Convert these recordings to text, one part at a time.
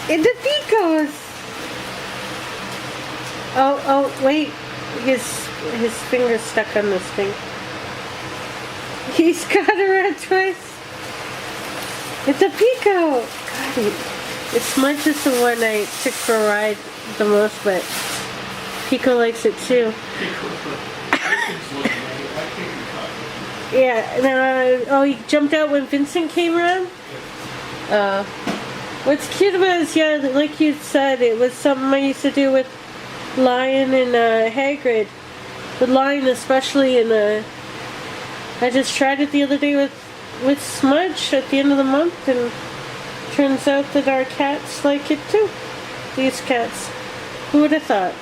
In the Picos. Oh, wait. His finger's stuck on this thing. He's got a red twist. It's a Pico. God, Smudge is the one I took for a ride the most, but Pico likes it too. Yeah. Oh, he jumped out when Vincent came around? What's cute about it is, yeah, like you said, it was something I used to do with Lion and Hagrid. With Lion especially, and I just tried it the other day with Smudge at the end of the month, and turns out that our cats like it too. These cats. Who would have thought?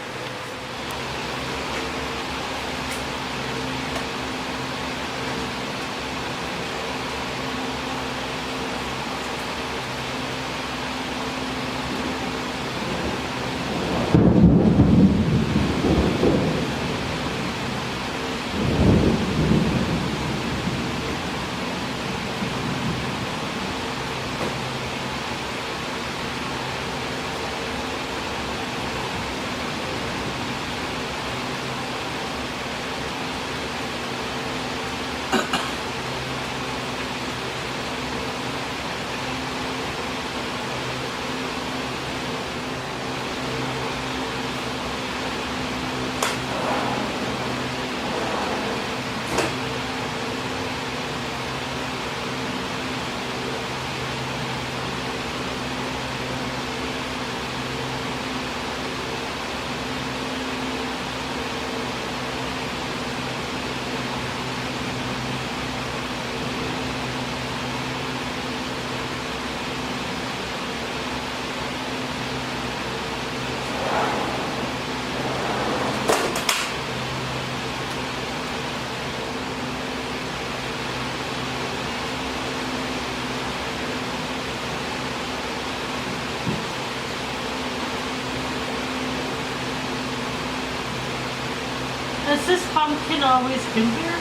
Has this pumpkin always been here?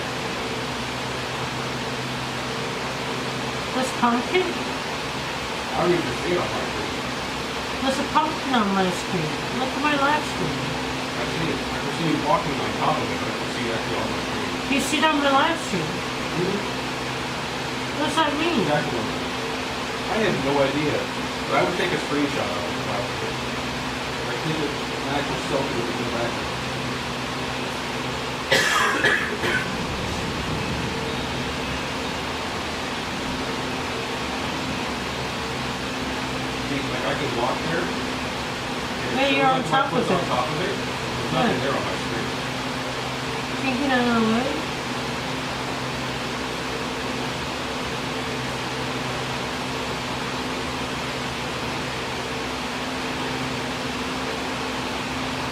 This pumpkin? I don't even see it on my screen. There's a pumpkin on my screen. Look at my live screen. I can see you walking on top of it, but I can see it actually on my screen. Do you see it on my live stream? What does that mean? Exactly. I have no idea. But I would take a screenshot of it if I was there. I think an actual selfie would be back. Like I can walk there. Yeah, you're on top of it. On top of it. There's nothing there on my screen. Can you get out of the way?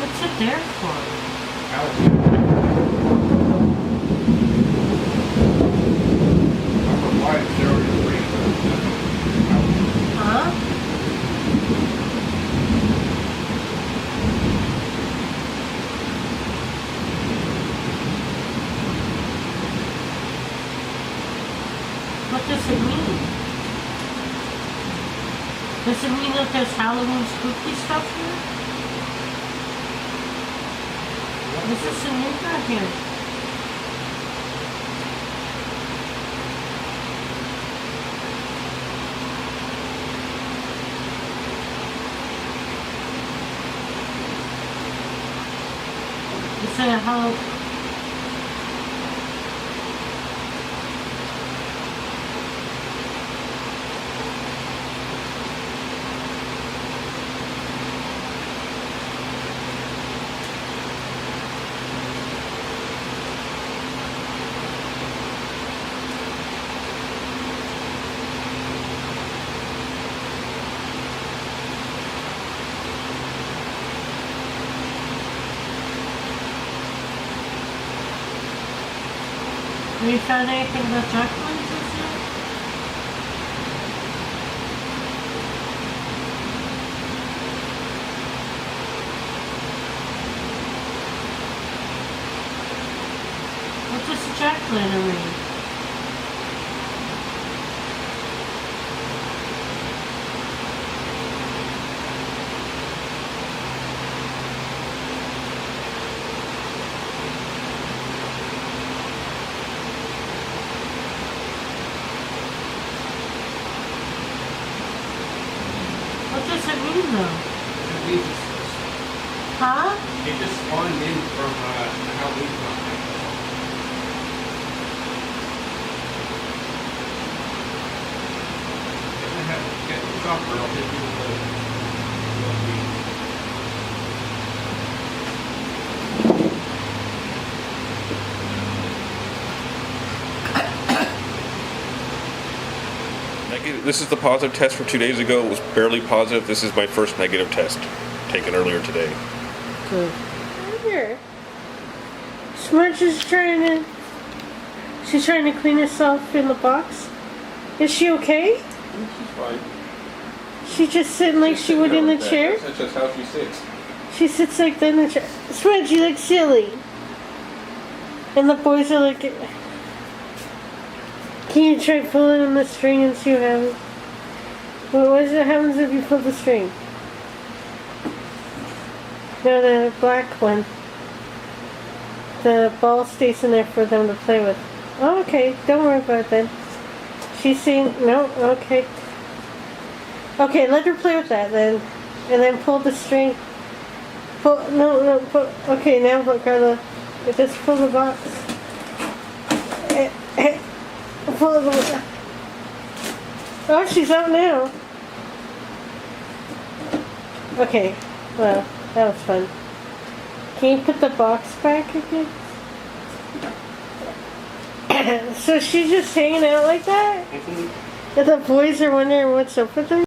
What's it there for? Huh? What does it mean? Does it mean that there's Halloween spooky stuff here? This is a new guy here. Is it a Halloween? Have you found anything about jack-o'-lanterns yet? What does the jack-o'-lantern mean? Huh? It just spawned in from the Halloween content. Get the chopper, I'll hit you with This is the positive test from 2 days ago. It was barely positive. This is my first negative test taken earlier today. Good. Here. Smudge is she's trying to clean herself in the box. Is she okay? She's fine. She's just sitting like she would in the chair? That's just how she sits. She sits like that in the chair. Smudge, you look silly. And the boys are like... Can you try pulling on the string and see what happens? What happens if you pull the string? No, the black one. The ball stays in there for them to play with. Oh, okay, don't worry about it then. She's saying, no, okay. Okay, let her play with that then. And then pull the string. Pull, no, pull. Okay, now put Carla. Just pull the box. Pull the... Oh, she's out now. Okay, well, that was fun. Can you put the box back again? So she's just hanging out like that? And the boys are wondering what's up with her?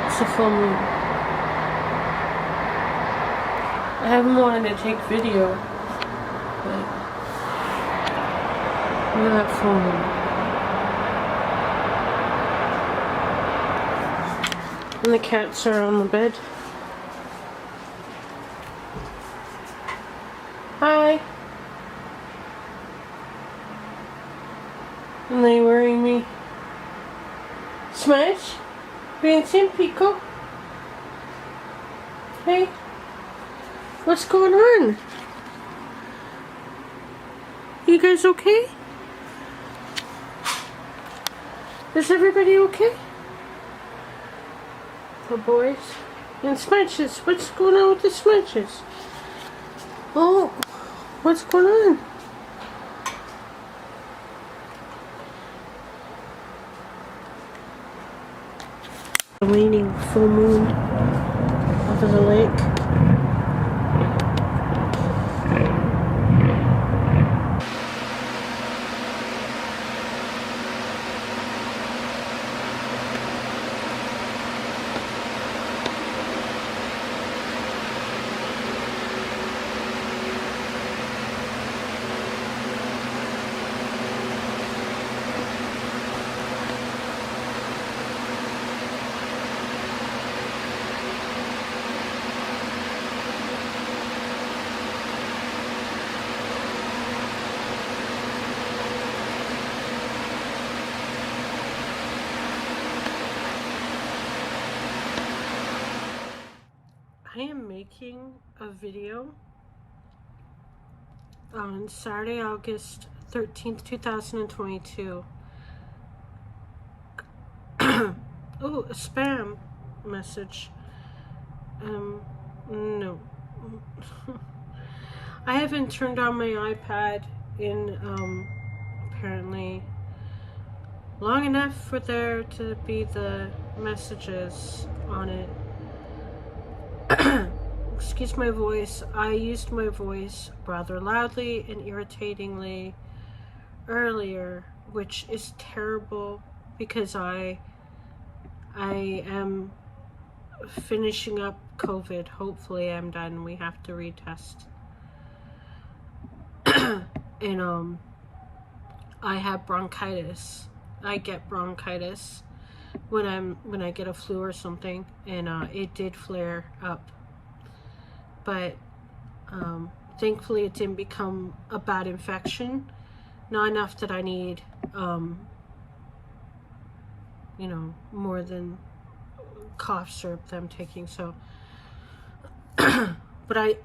It's a full moon. I haven't wanted to take video, but look at that full moon. And the cats are on the bed. Hi. And they worry me. Smudge? Vincent, Pico? Hey? What's going on? You guys okay? Is everybody okay? The boys? And Smudges. What's going on with the Smudges? Oh, what's going on? The waning full moon over the lake. I am making a video on Saturday, August 13th, 2022. Oh, a spam message. No. I haven't turned on my iPad in, apparently long enough for there to be the messages on it. Excuse my voice. I used my voice rather loudly and irritatingly earlier, which is terrible because I am finishing up COVID. Hopefully I'm done. We have to retest. And I have bronchitis. I get bronchitis when I get a flu or something, and it did flare up, but thankfully it didn't become a bad infection, not enough that I need you know, more than cough syrup that I'm taking. So but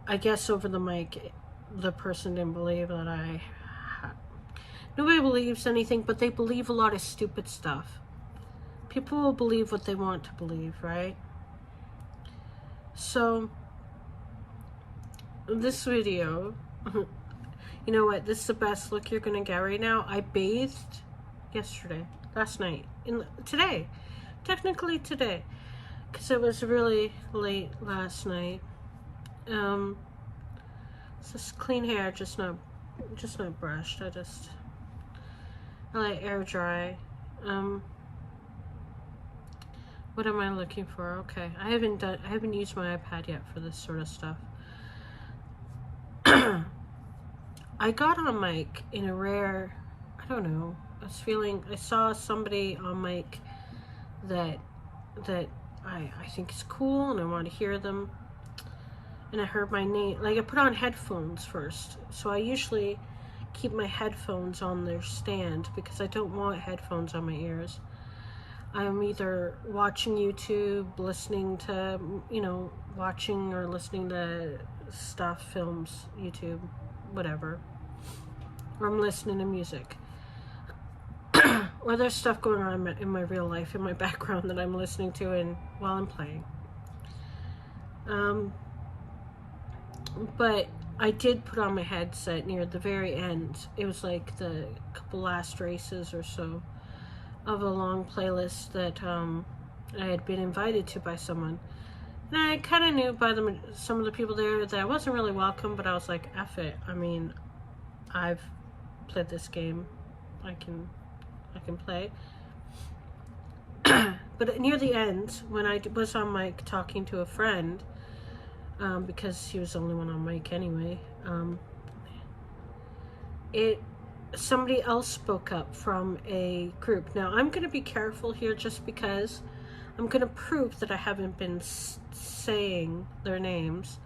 I guess over the mic the person didn't believe that nobody believes anything, but they believe a lot of stupid stuff. people will believe what they want to believe, right? So, this video, you know what? This is the best look you're gonna get right now. I bathed last night, today, technically today, because it was really late last night. It's just clean hair, just not brushed. I let air dry. What am I looking for? Okay, I haven't used my iPad yet for this sort of stuff. I got on mic in a rare, I don't know, I saw somebody on mic that I think is cool and I want to hear them. And I heard my name, like I put on headphones first. So I usually keep my headphones on their stand because I don't want headphones on my ears. I'm either watching YouTube, listening to, watching or listening to stuff, films, YouTube, whatever. Or I'm listening to music. Or there's stuff going on in my real life, in my background that I'm listening to and while I'm playing. But I did put on my headset near the very end. It was like the couple last races or so of a long playlist that I had been invited to by someone. And I kind of knew by some of the people there that I wasn't really welcome, but I was like, F it. I mean, I've played this game. I can play. But near the end, when I was on mic talking to a friend, because he was the only one on mic anyway, somebody else spoke up from a group. Now, I'm going to be careful here just because I'm going to prove that I haven't been saying their names.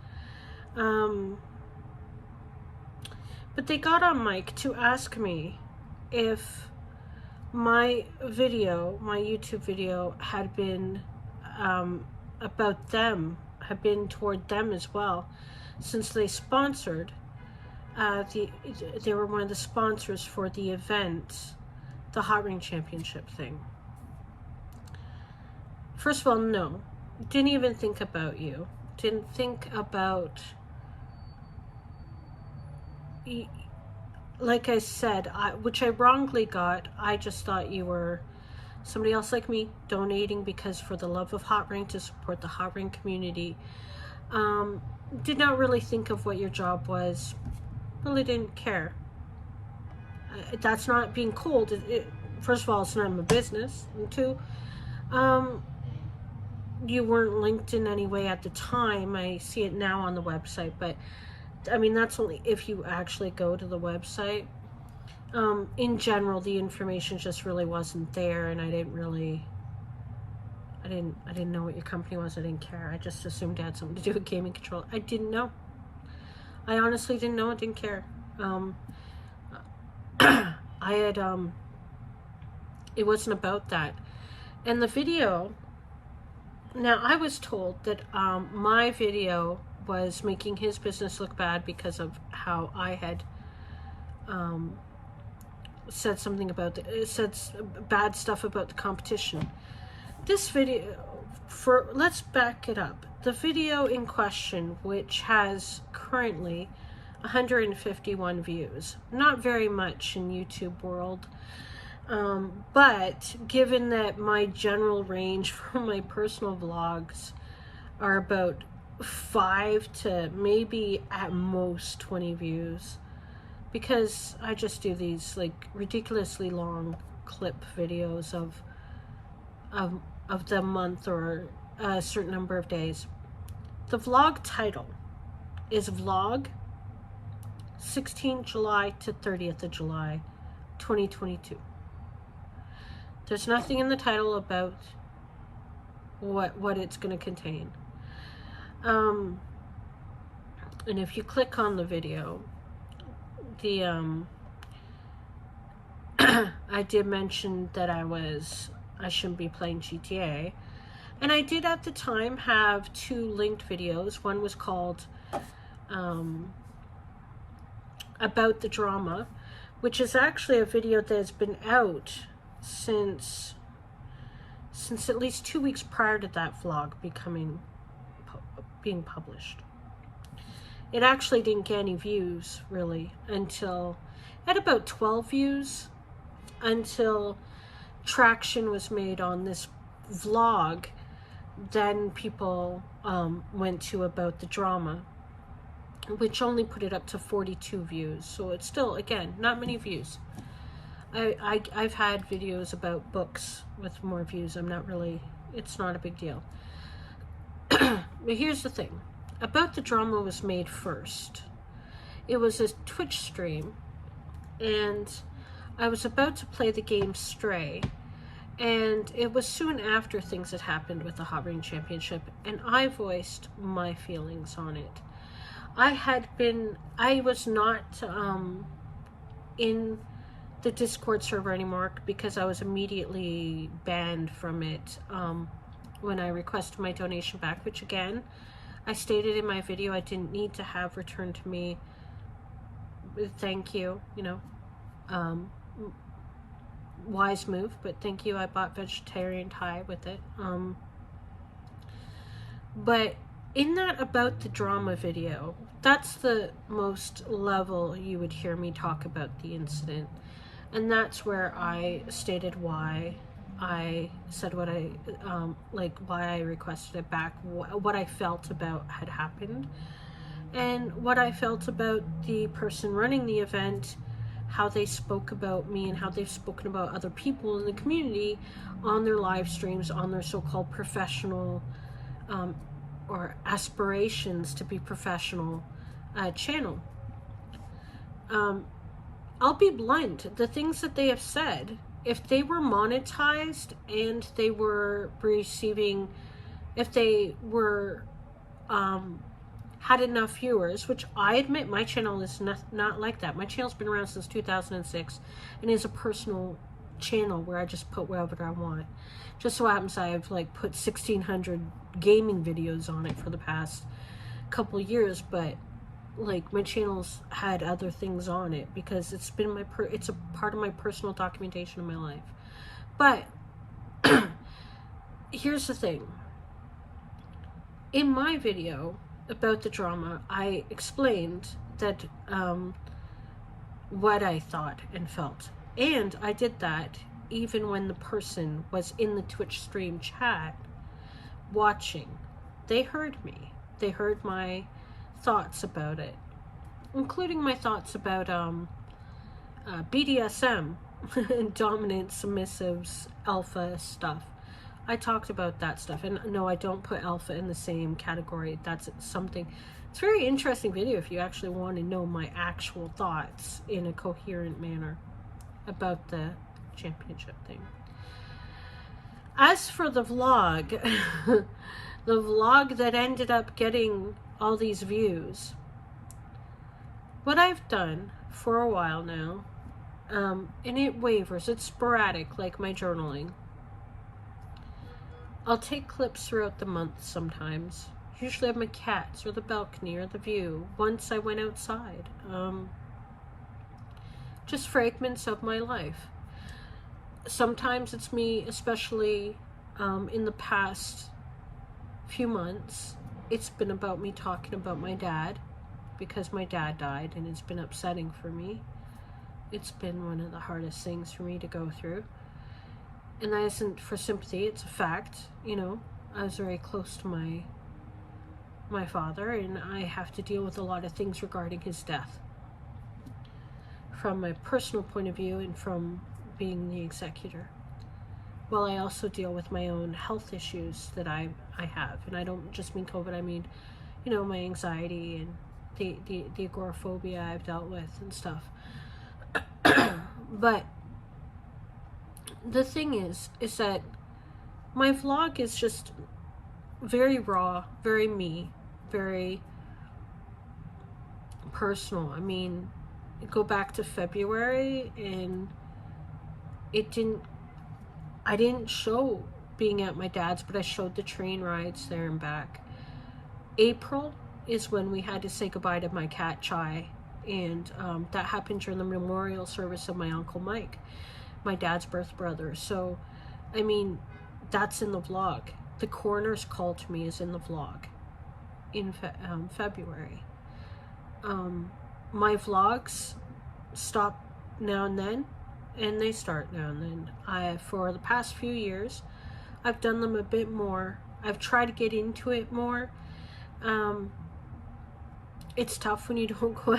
But they got on mic to ask me if my YouTube video had been about them, had been toward them as well, since they sponsored. They were one of the sponsors for the event, the Hot Ring Championship thing. First of all, no. Didn't even think about you. Didn't think about... Like I said, which I wrongly got, I just thought you were somebody else like me, donating because for the love of Hot Ring, to support the Hot Ring community. Did not really think of what your job was. Really didn't care. That's not being cold. First of all, it's none of my business. And two, you weren't linked in any way at the time. I see it now on the website, but I mean, that's only if you actually go to the website. In general, the information just really wasn't there, and I didn't know what your company was. I didn't care. I just assumed it had something to do with gaming control. I didn't know. I honestly didn't know. I didn't care. It wasn't about that. And the video, now I was told that my video was making his business look bad because of how I had said something about said bad stuff about the competition. This video, let's back it up. The video in question, which has currently 151 views, not very much in YouTube world, but given that my general range for my personal vlogs are about 5 to maybe at most 20 views, because I just do these like ridiculously long clip videos of the month or a certain number of days. The vlog title is vlog 16 July to 30th of July 2022. There's nothing in the title about what it's going to contain. And if you click on the video, I did mention that I shouldn't be playing GTA, and I did at the time have 2 linked videos. One was called About the Drama, which is actually a video that has been out since since at least 2 weeks prior to that vlog being published. It actually didn't get any views, really, until, at about 12 views, until traction was made on this vlog. Then people went to About the Drama, which only put it up to 42 views. So it's still, again, not many views. I've had videos about books with more views. It's not a big deal. But here's the thing. About the Drama was made first. It was a Twitch stream, and I was about to play the game Stray, and it was soon after things had happened with the Hot Ring Championship, and I voiced my feelings on it. I was not in the Discord server anymore because I was immediately banned from it when I requested my donation back, which again, I stated in my video I didn't need to have returned to me. Thank you, wise move, but thank you. I bought vegetarian Thai with it. But in that About the Drama video, that's the most level you would hear me talk about the incident. And that's where I stated why I said what I, why I requested it back, what I felt about had happened, and what I felt about the person running the event, how they spoke about me and how they've spoken about other people in the community on their live streams, on their so-called professional or aspirations to be professional channel. I'll be blunt, the things that they have said, if they were monetized and they were receiving, if they were had enough viewers, which I admit my channel is not like that. My channel's been around since 2006 and is a personal channel where I just put whatever I want. Just so happens I've put 1,600 gaming videos on it for the past couple years, but my channel's had other things on it because it's been it's a part of my personal documentation of my life. But here's the thing. In my video About the Drama, I explained that what I thought and felt, and I did that even when the person was in the Twitch stream chat watching. They heard me. They heard my thoughts about it, including my thoughts about BDSM and dominant, submissives, alpha stuff. I talked about that stuff, and no, I don't put alpha in the same category. That's something, it's a very interesting video if you actually want to know my actual thoughts in a coherent manner about the championship thing. As for the vlog, the vlog that ended up getting all these views, what I've done for a while now, and it wavers, it's sporadic like my journaling. I'll take clips throughout the month sometimes, usually of my cats or the balcony or the view. Once I went outside, just fragments of my life. Sometimes it's me, especially in the past few months, it's been about me talking about my dad, because my dad died and it's been upsetting for me. It's been one of the hardest things for me to go through. And that isn't for sympathy, it's a fact. I was very close to my father, and I have to deal with a lot of things regarding his death, from my personal point of view and from being the executor. Well, I also deal with my own health issues that I have, and I don't just mean COVID, I mean, my anxiety and the agoraphobia I've dealt with and stuff. But the thing is that my vlog is just very raw, very me, very personal. I mean, go back to February, and I didn't show being at my dad's, but I showed the train rides there and back. April is when we had to say goodbye to my cat Chai, and that happened during the memorial service of my Uncle Mike, my dad's birth brother. So, I mean, that's in the vlog. The coroner's call to me is in the vlog in February. My vlogs stop now and then, and they start now and then. For the past few years, I've done them a bit more. I've tried to get into it more. It's tough when you don't go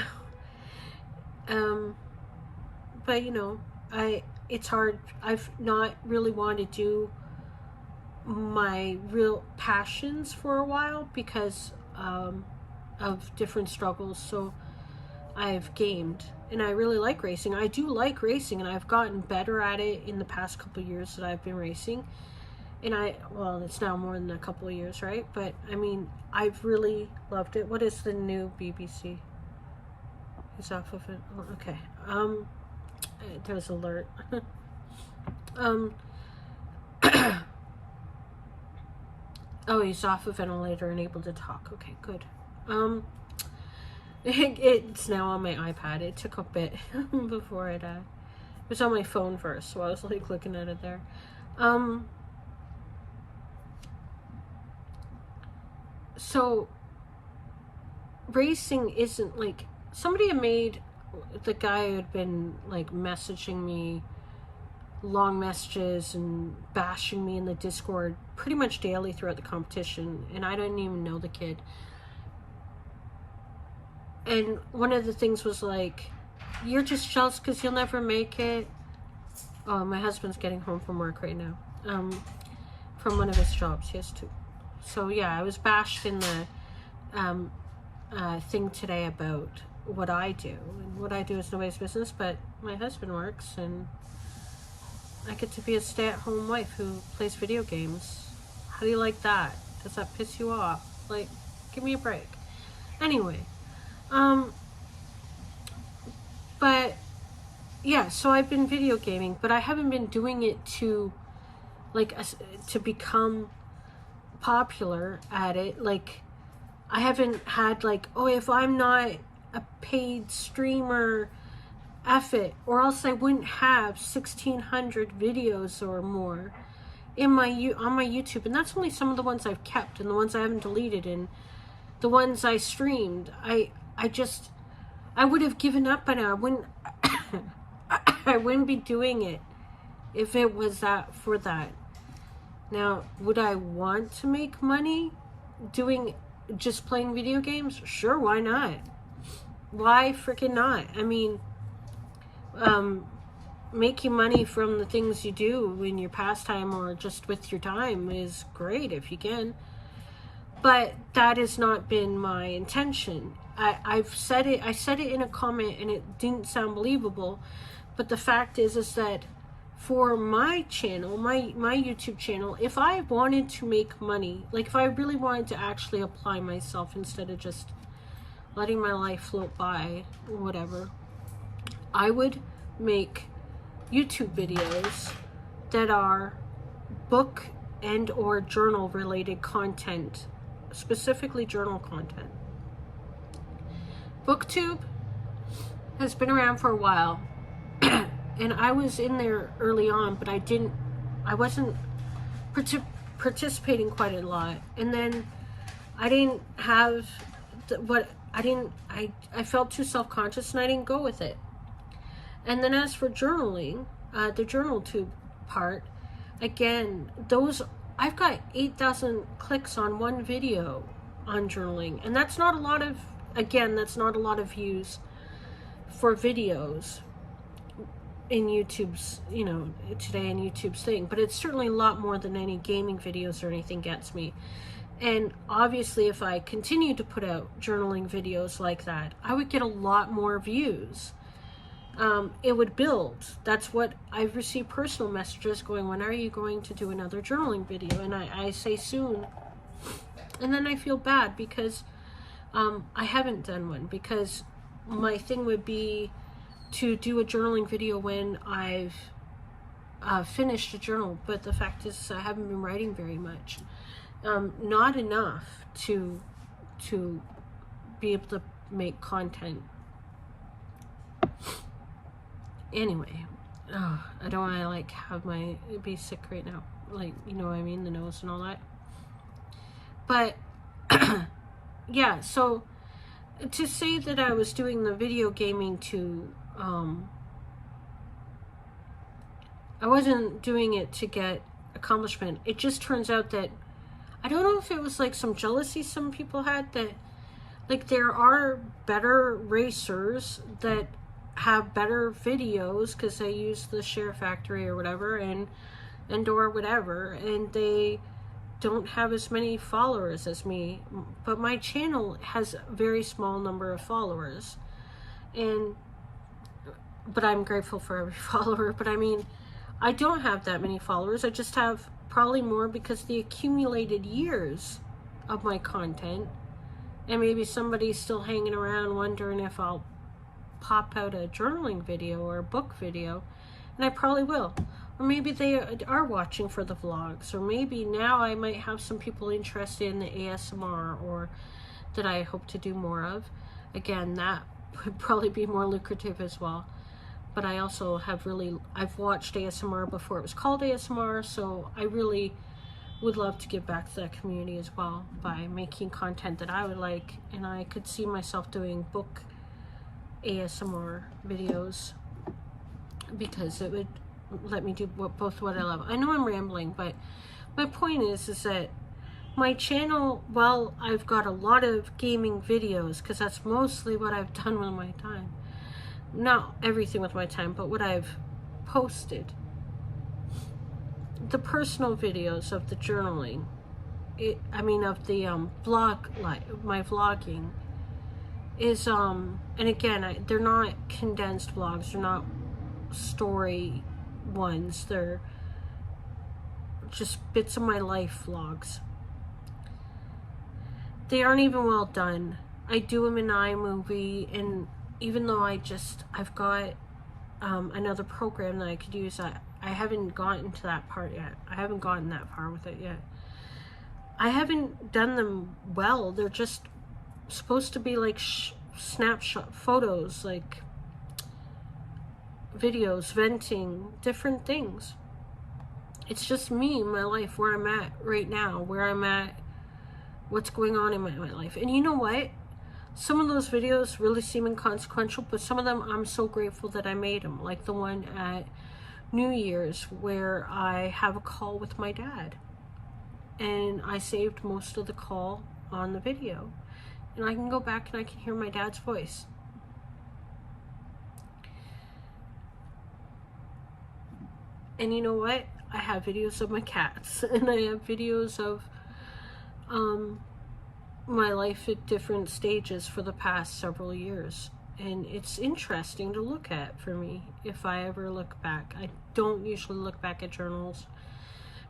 out. But you know, it's hard. I've not really wanted to do my real passions for a while because of different struggles. So I've gamed, and I really like racing. I do like racing, and I've gotten better at it in the past couple of years that I've been racing. And well, it's now more than a couple of years, right? But I mean, I've really loved it. What is the new BBC? He's off of it. Oh, okay. There's alert. Oh, he's off a ventilator and able to talk. Okay, good. It's now on my iPad. It took a bit before it was on my phone first, so I was like looking at it there. So racing isn't like, somebody had made, the guy who had been like messaging me long messages and bashing me in the Discord pretty much daily throughout the competition, and I didn't even know the kid. And one of the things was like, you're just jealous because you'll never make it. Oh, my husband's getting home from work right now, from one of his jobs. He has two. So yeah, I was bashed in the thing today about what I do, and what I do is nobody's business, but my husband works, and I get to be a stay-at-home wife who plays video games. How do you like that? Does that piss you off? Like, give me a break. Anyway, but yeah, so I've been video gaming, but I haven't been doing it to like to become popular at it. Like, I haven't had like, oh, if I'm not a paid streamer, F it, or else I wouldn't have 1,600 videos or more in my on my YouTube, and that's only some of the ones I've kept, and the ones I haven't deleted, and the ones I streamed. I would have given up by now. I wouldn't I wouldn't be doing it if it was that for that. Now, would I want to make money doing just playing video games? Sure, why not? Why freaking not? I mean, making money from the things you do in your pastime or just with your time is great if you can. But that has not been my intention. I said it in a comment and it didn't sound believable, but the fact is that for my channel, my YouTube channel, if I wanted to make money, like if I really wanted to actually apply myself instead of just letting my life float by or whatever, I would make YouTube videos that are book and or journal related content, specifically journal content. BookTube has been around for a while, and I was in there early on, but I wasn't participating quite a lot, and then I didn't have I felt too self-conscious and I didn't go with it. And then as for journaling, the JournalTube part, again, I've got 8,000 clicks on one video on journaling, and that's not a lot of views for videos in YouTube's, today in YouTube's thing, but it's certainly a lot more than any gaming videos or anything gets me. And obviously if I continue to put out journaling videos like that, I would get a lot more views. It would build. That's what I've received personal messages going, when are you going to do another journaling video? And I say soon. And then I feel bad because I haven't done one, because my thing would be to do a journaling video when I've finished a journal. But the fact is I haven't been writing very much. Not enough to be able to make content. Anyway, I don't want to be sick right now. like, you know what I mean, the nose and all that. But yeah, so to say that I was doing the video gaming to I wasn't doing it to get accomplishment. It just turns out that I don't know if it was like some jealousy some people had, that like there are better racers that have better videos because they use the Share Factory or whatever, and or whatever, and they don't have as many followers as me. But my channel has a very small number of followers, but I'm grateful for every follower. But I mean, I don't have that many followers. I just have probably more because the accumulated years of my content, and maybe somebody's still hanging around wondering if I'll pop out a journaling video or a book video, and I probably will. Or maybe they are watching for the vlogs, or maybe now I might have some people interested in the ASMR, or that I hope to do more of. Again, that would probably be more lucrative as well. But I also I've watched ASMR before it was called ASMR, so I really would love to give back to that community as well by making content that I would like, and I could see myself doing book ASMR videos because it would let me do both what I love. I know I'm rambling, but my point is that my channel, while I've got a lot of gaming videos, because that's mostly what I've done with my time, not everything with my time, but what I've posted, the personal videos of the journaling, of the blog, like my vlogging is and again, they're not condensed vlogs, they're not story ones, they're just bits of my life vlogs. They aren't even well done. I do them in iMovie, and even though I've got another program that I could use, I haven't gotten to that part yet. I haven't gotten that far with it yet. I haven't done them well. They're just supposed to be like snapshot photos, like videos, venting, different things. It's just me, my life, where I'm at right now, where I'm at, what's going on in my life. And you know what? Some of those videos really seem inconsequential, but some of them I'm so grateful that I made them. Like the one at New Year's where I have a call with my dad. And I saved most of the call on the video. And I can go back and I can hear my dad's voice. And you know what? I have videos of my cats, and I have videos of my life at different stages for the past several years. And it's interesting to look at for me if I ever look back. I don't usually look back at journals,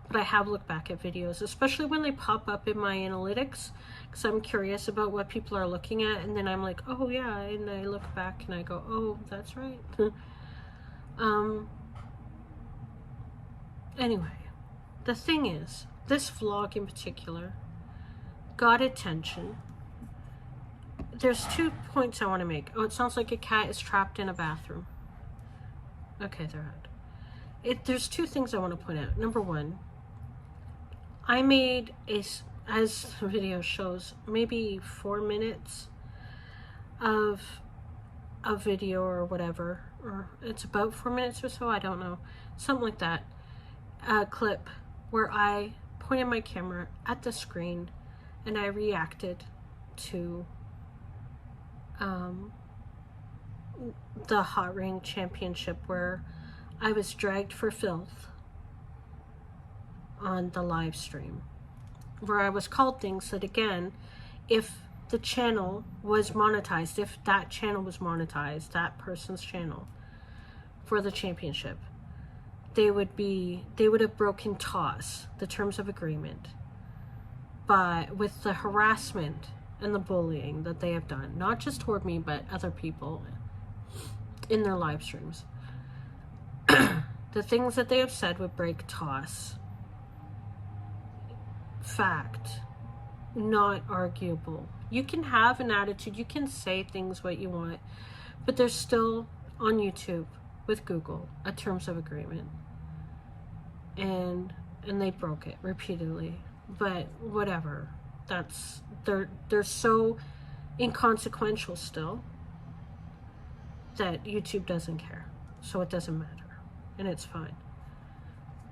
but I have looked back at videos, especially when they pop up in my analytics, because I'm curious about what people are looking at, and then I'm like, oh yeah, and I look back and I go, oh, that's right. Anyway, the thing is, this vlog in particular got attention. There's 2 points I want to make. Oh, it sounds like a cat is trapped in a bathroom. Okay, they're out. There's 2 things I want to point out. Number 1, I made as the video shows, maybe 4 minutes of a video or whatever, or it's about 4 minutes or so, I don't know, something like that. A clip where I pointed my camera at the screen and I reacted to the Hot Ring Championship, where I was dragged for filth on the live stream, where I was called things that, again, if the channel was monetized, if that channel was monetized, that person's channel for the championship, they would have broken TOS, the terms of agreement, but with the harassment and the bullying that they have done, not just toward me, but other people in their live streams. The things that they have said would break TOS. Fact, not arguable. You can have an attitude, you can say things what you want, but there's still, on YouTube with Google, a terms of agreement. And and they broke it repeatedly. But whatever. They're so inconsequential still that YouTube doesn't care. So it doesn't matter. And it's fine.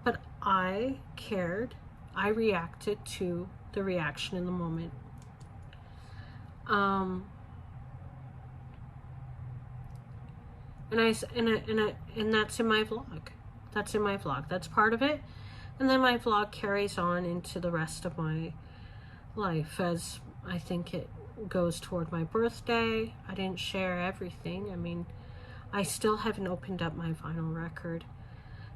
But I cared. I reacted to the reaction in the moment. And that's in my vlog. That's in my vlog. That's part of it. And then my vlog carries on into the rest of my life as I think it goes toward my birthday. I didn't share everything. I mean, I still haven't opened up my vinyl record.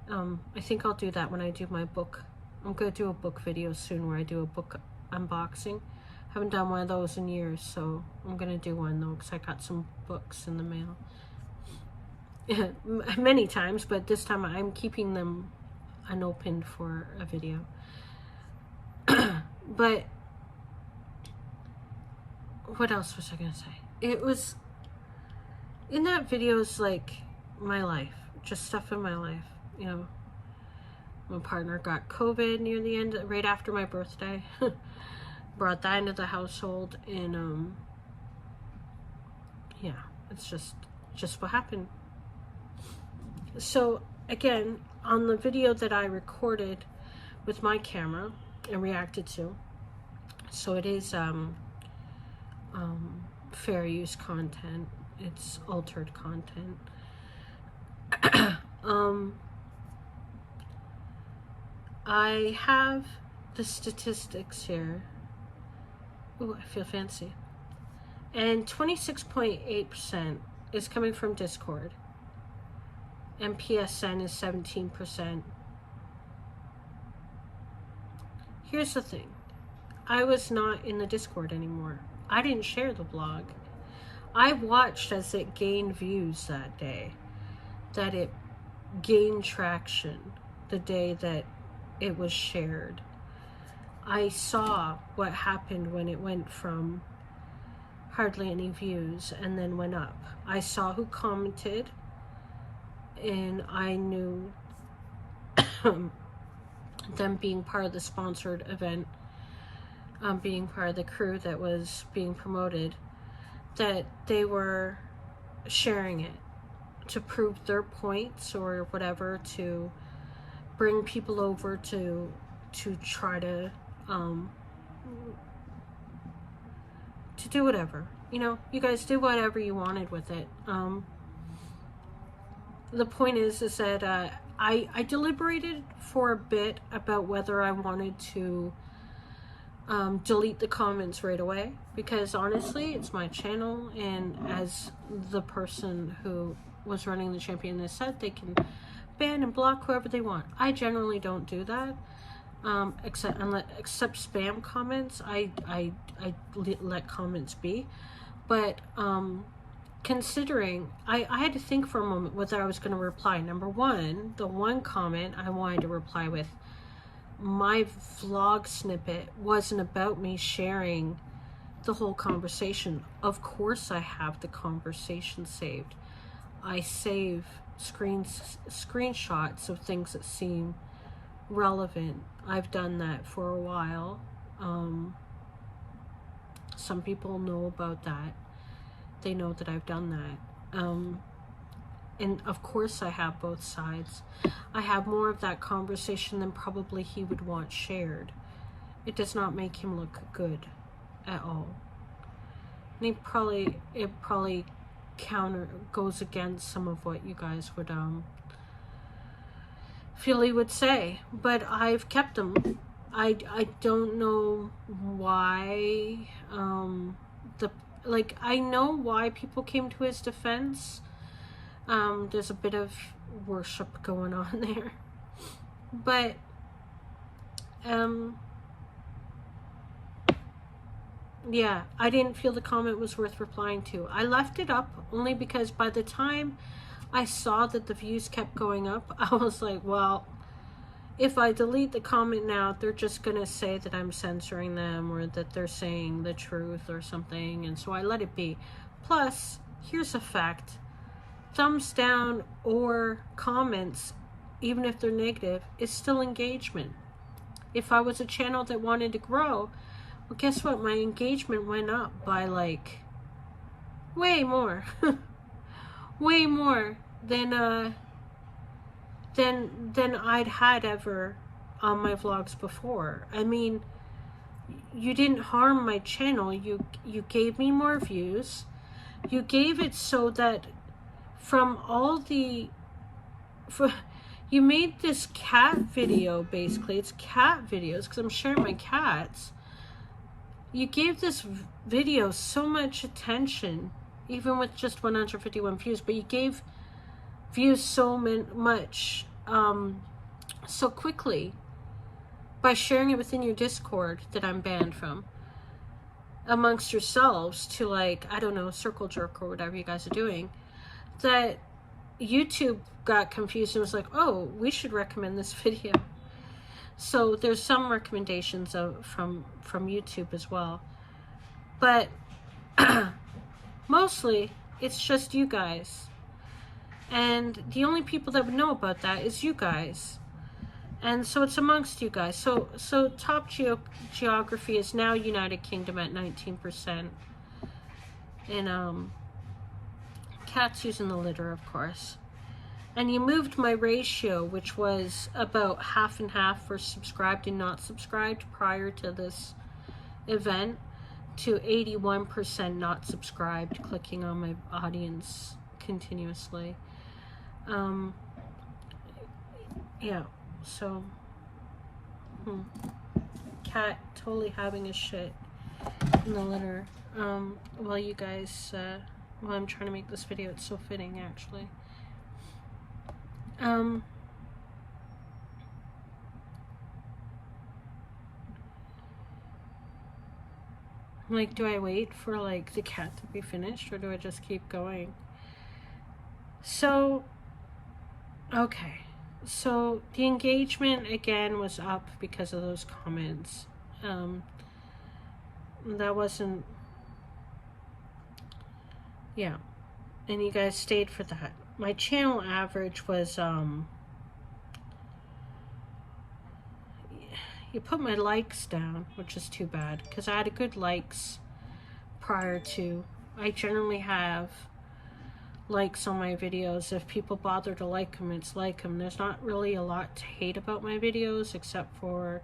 I think I'll do that when I do my book. I'm going to do a book video soon where I do a book unboxing. Haven't done one of those in years, so I'm going to do one though because I got some books in the mail. Many times, but this time I'm keeping them unopened for a video. But what else was I going to say? It was, in that video is like my life, just stuff in my life, you know. My partner got COVID near the end, right after my birthday. Brought that into the household, and yeah, it's just what happened. So again, on the video that I recorded with my camera and reacted to, so it is fair use content. It's altered content. I have the statistics here. Ooh, I feel fancy. And 26.8% is coming from Discord. And PSN is 17%. Here's the thing. I was not in the Discord anymore. I didn't share the vlog. I watched as it gained views that day. That it gained traction the day that it was shared. I saw what happened when it went from hardly any views and then went up. I saw who commented, and I knew them being part of the sponsored event, being part of the crew that was being promoted, that they were sharing it to prove their points or whatever, to bring people over to try to do whatever. You know, you guys do whatever you wanted with it. The point is that I deliberated for a bit about whether I wanted to delete the comments right away, because honestly, it's my channel, and as the person who was running the champion has said, they can ban and block whoever they want. I generally don't do that, except spam comments. I let comments be. But considering, I had to think for a moment whether I was going to reply. Number one, the one comment I wanted to reply with, my vlog snippet wasn't about me sharing the whole conversation. Of course I have the conversation saved. I save screenshots of things that seem relevant. I've done that for a while. Some people know about that. They know that I've done that. And of course I have both sides. I have more of that conversation than probably he would want shared. It does not make him look good at all. And it probably goes against some of what you guys would feel he would say, but I've kept them. I don't know why I know why people came to his defense. There's a bit of worship going on there, but yeah, I didn't feel the comment was worth replying to. I left it up only because by the time I saw that the views kept going up, I was like, well, if I delete the comment now, they're just gonna say that I'm censoring them or that they're saying the truth or something, and so I let it be. Plus, here's a fact. Thumbs down or comments, even if they're negative, is still engagement. if I was a channel that wanted to grow, well, guess what? My engagement went up by like way more, way more than I'd had ever on my vlogs before. I mean, you didn't harm my channel. You gave me more views. You gave it so that from all the, you made this cat video, basically. It's cat videos because I'm sharing my cats. You gave this video so much attention, even with just 151 views, but you gave views so much so quickly by sharing it within your Discord that I'm banned from, amongst yourselves, to like, I don't know, circle jerk or whatever you guys are doing, that YouTube got confused and was like, oh, we should recommend this video. So there's some recommendations from YouTube as well, but mostly it's just you guys, and the only people that would know about that is you guys. And so it's amongst you guys. So top geography is now United Kingdom at 19%. And cats using the litter, of course. And you moved my ratio, which was about half and half for subscribed and not subscribed prior to this event, to 81% not subscribed, clicking on my audience continuously. Yeah. So, cat totally having a shit in the litter. Well, you guys, well, I'm trying to make this video, it's so fitting, actually. Like, do I wait for, like, the cat to be finished, or do I just keep going? So, okay. So the engagement again was up because of those comments. That wasn't, yeah, and you guys stayed for that. My channel average was you put my likes down, which is too bad because I had a good likes prior to. I generally have likes on my videos. If people bother to like them, it's like them. There's not really a lot to hate about my videos, except for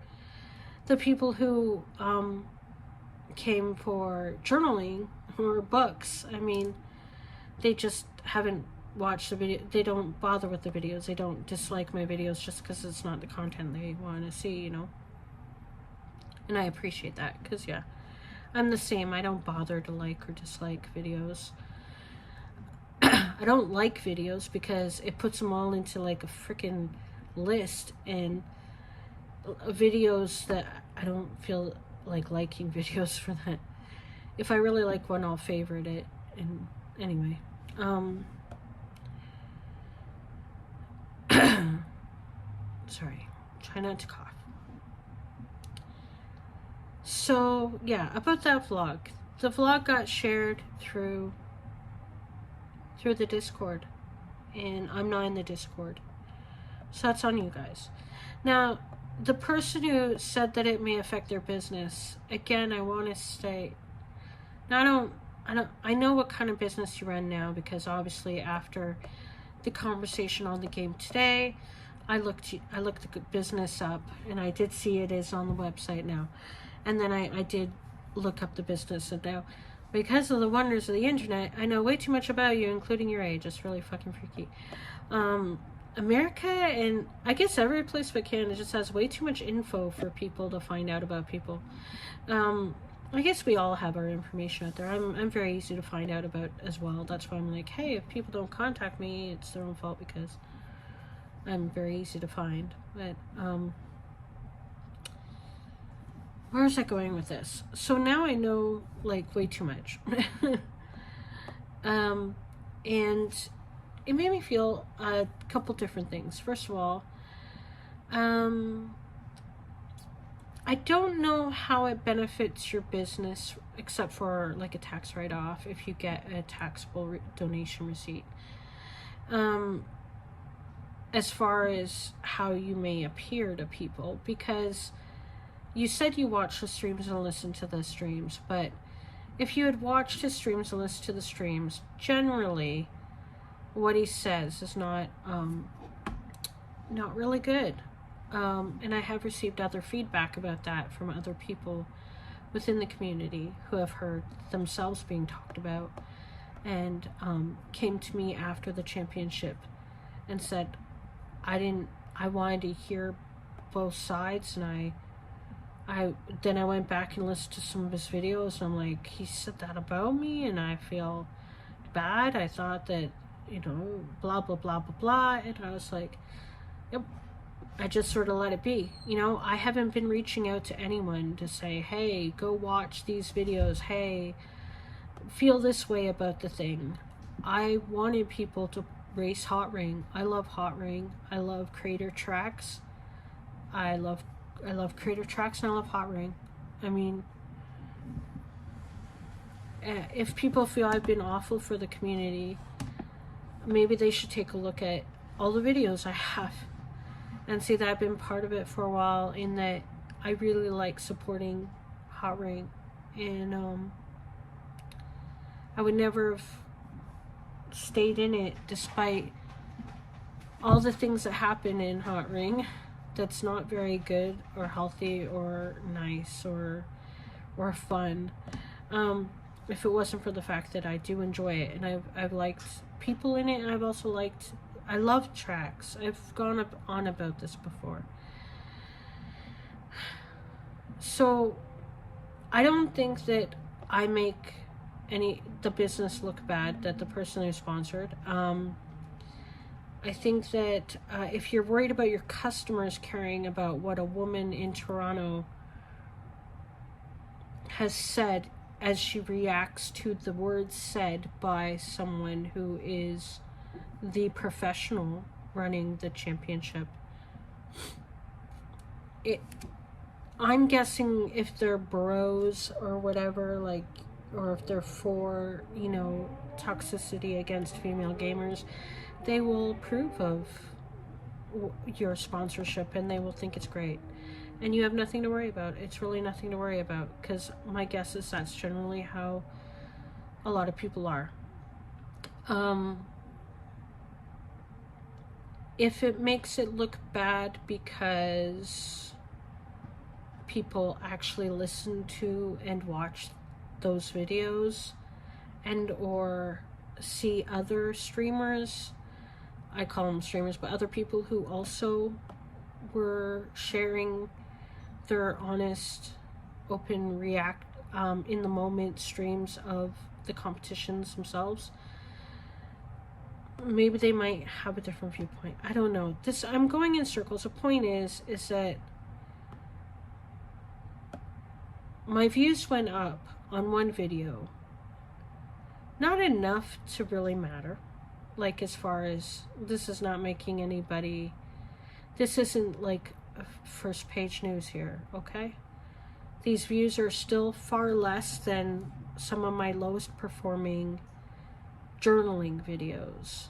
the people who came for journaling or books. I mean, they just haven't watched the video. They don't bother with the videos. They don't dislike my videos just because it's not the content they want to see, you know. And I appreciate that because, yeah, I'm the same. I don't bother to like or dislike videos. I don't like videos because it puts them all into like a freaking list, and videos that I don't feel like liking videos for that. If I really like one, I'll favorite it. And anyway, sorry, try not to cough. So yeah, about that vlog. The vlog got shared through the Discord, and I'm not in the Discord, so that's on you guys. Now, the person who said that it may affect their business, again, I want to state, now I know what kind of business you run now, because obviously after the conversation on the game today, I looked the business up, and I did see it is on the website now, and then I did look up the business, and now, because of the wonders of the internet, I know way too much about you, including your age. It's really fucking freaky. America, and I guess every place but Canada, just has way too much info for people to find out about people. I guess we all have our information out there. I'm very easy to find out about as well. That's why I'm like, hey, if people don't contact me, it's their own fault, because I'm very easy to find. But where is I going with this? So now I know, like, way too much. And it made me feel a couple different things. First of all, I don't know how it benefits your business, except for like a tax write-off if you get a taxable donation receipt. As far as how you may appear to people, because you said you watched the streams and listened to the streams, but if you had watched his streams and listened to the streams, generally what he says is not really good. And I have received other feedback about that from other people within the community who have heard themselves being talked about, and came to me after the championship and said, I wanted to hear both sides, and then I went back and listened to some of his videos, and I'm like, he said that about me and I feel bad. I thought that, blah blah blah blah blah. And I was like, yep. I just sort of let it be. I haven't been reaching out to anyone to say, hey, go watch these videos, hey, feel this way about the thing. I wanted people to race Hot Ring. I love Hot Ring. I love Crater Tracks. I love Crater Tracks, and I love Hot Ring. I mean, if people feel I've been awful for the community, maybe they should take a look at all the videos I have and see that I've been part of it for a while, in that I really like supporting Hot Ring. And I would never have stayed in it despite all the things that happen in Hot Ring that's not very good or healthy or nice or fun, if it wasn't for the fact that I do enjoy it, and I've liked people in it, and I've also liked, I love tracks. I've gone on about this before. So I don't think that I make the business look bad, that the person who sponsored. I think that if you're worried about your customers caring about what a woman in Toronto has said as she reacts to the words said by someone who is the professional running the championship, I'm guessing if they're bros or whatever, like, or if they're for, toxicity against female gamers, they will approve of your sponsorship and they will think it's great. And you have nothing to worry about. It's really nothing to worry about, because my guess is that's generally how a lot of people are. If it makes it look bad because people actually listen to and watch those videos and or see other streamers, I call them streamers, but other people who also were sharing their honest, open, in the moment streams of the competitions themselves, maybe they might have a different viewpoint. I don't know. I'm going in circles. The point is that my views went up on one video. Not enough to really matter. Like, as far as, this is not making anybody, this isn't like first page news here, okay? These views are still far less than some of my lowest performing journaling videos,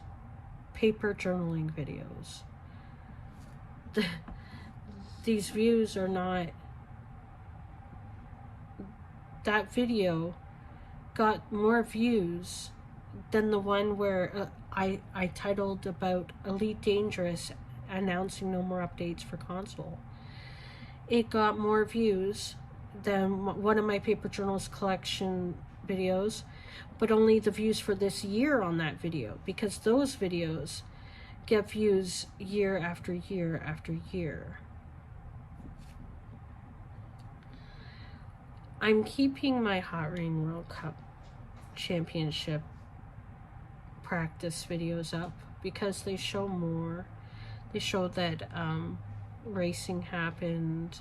paper journaling videos. These views are not, that video got more views than the one where I titled about Elite Dangerous announcing no more updates for console. It got more views than one of my paper journals collection videos, but only the views for this year on that video, because those videos get views year after year after year. I'm keeping my Hot Ring World Cup Championship practice videos up because they show more. They show that racing happened,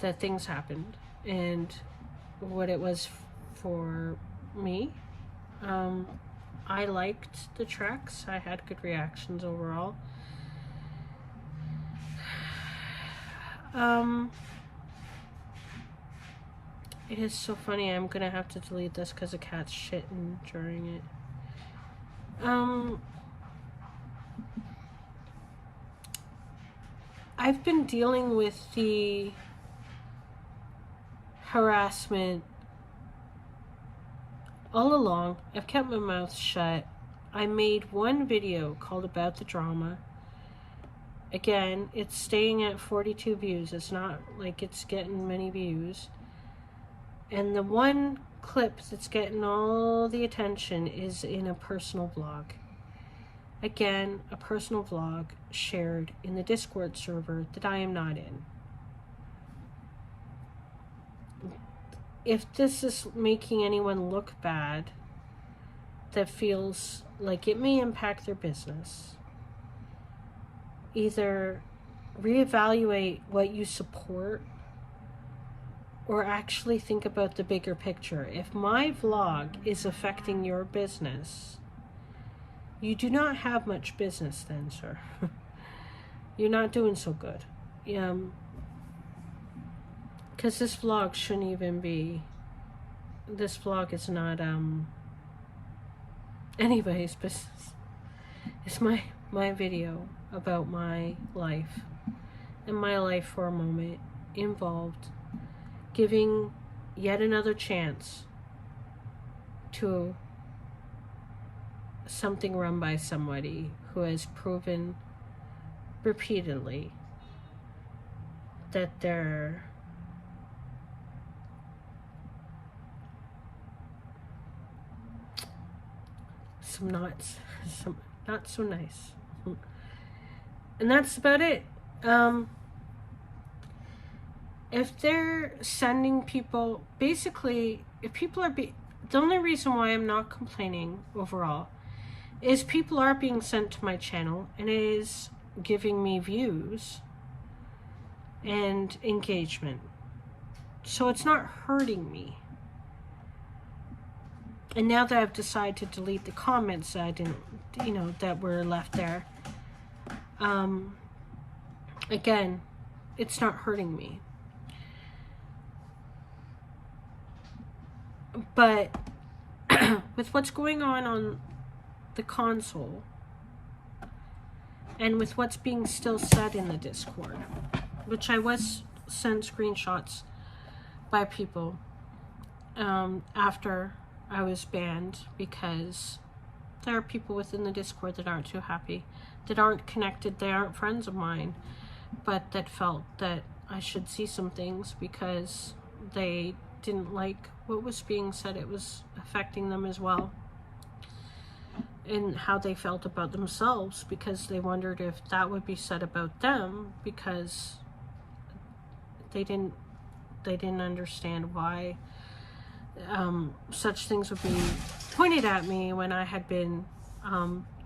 that things happened, and what it was for me. I liked the tracks. I had good reactions overall. It is so funny. I'm gonna have to delete this because the cat's shitting during it. I've been dealing with the harassment all along. I've kept my mouth shut. I made one video called About the Drama. Again, it's staying at 42 views. It's not like it's getting many views. And the one clip that's getting all the attention is in a personal vlog. Again, a personal vlog shared in the Discord server that I am not in. If this is making anyone look bad, that feels like it may impact their business, either reevaluate what you support or actually think about the bigger picture. If my vlog is affecting your business, you do not have much business then, sir. You're not doing so good. Because this vlog shouldn't even be, this vlog is not anybody's business. It's my video about my life, and my life for a moment involved giving yet another chance to something run by somebody who has proven repeatedly that they're not so nice. And that's about it. If they're sending people, basically, if people are the only reason why I'm not complaining overall is people are being sent to my channel and it is giving me views and engagement. So it's not hurting me. And now that I've decided to delete the comments that I didn't, that were left there, again, it's not hurting me. But with what's going on the console, and with what's being still said in the Discord, which I was sent screenshots by people after I was banned, because there are people within the Discord that aren't too happy, that aren't connected, they aren't friends of mine, but that felt that I should see some things because they didn't like what was being said. It was affecting them as well, and how they felt about themselves, because they wondered if that would be said about them, because they didn't understand why such things would be pointed at me when I had been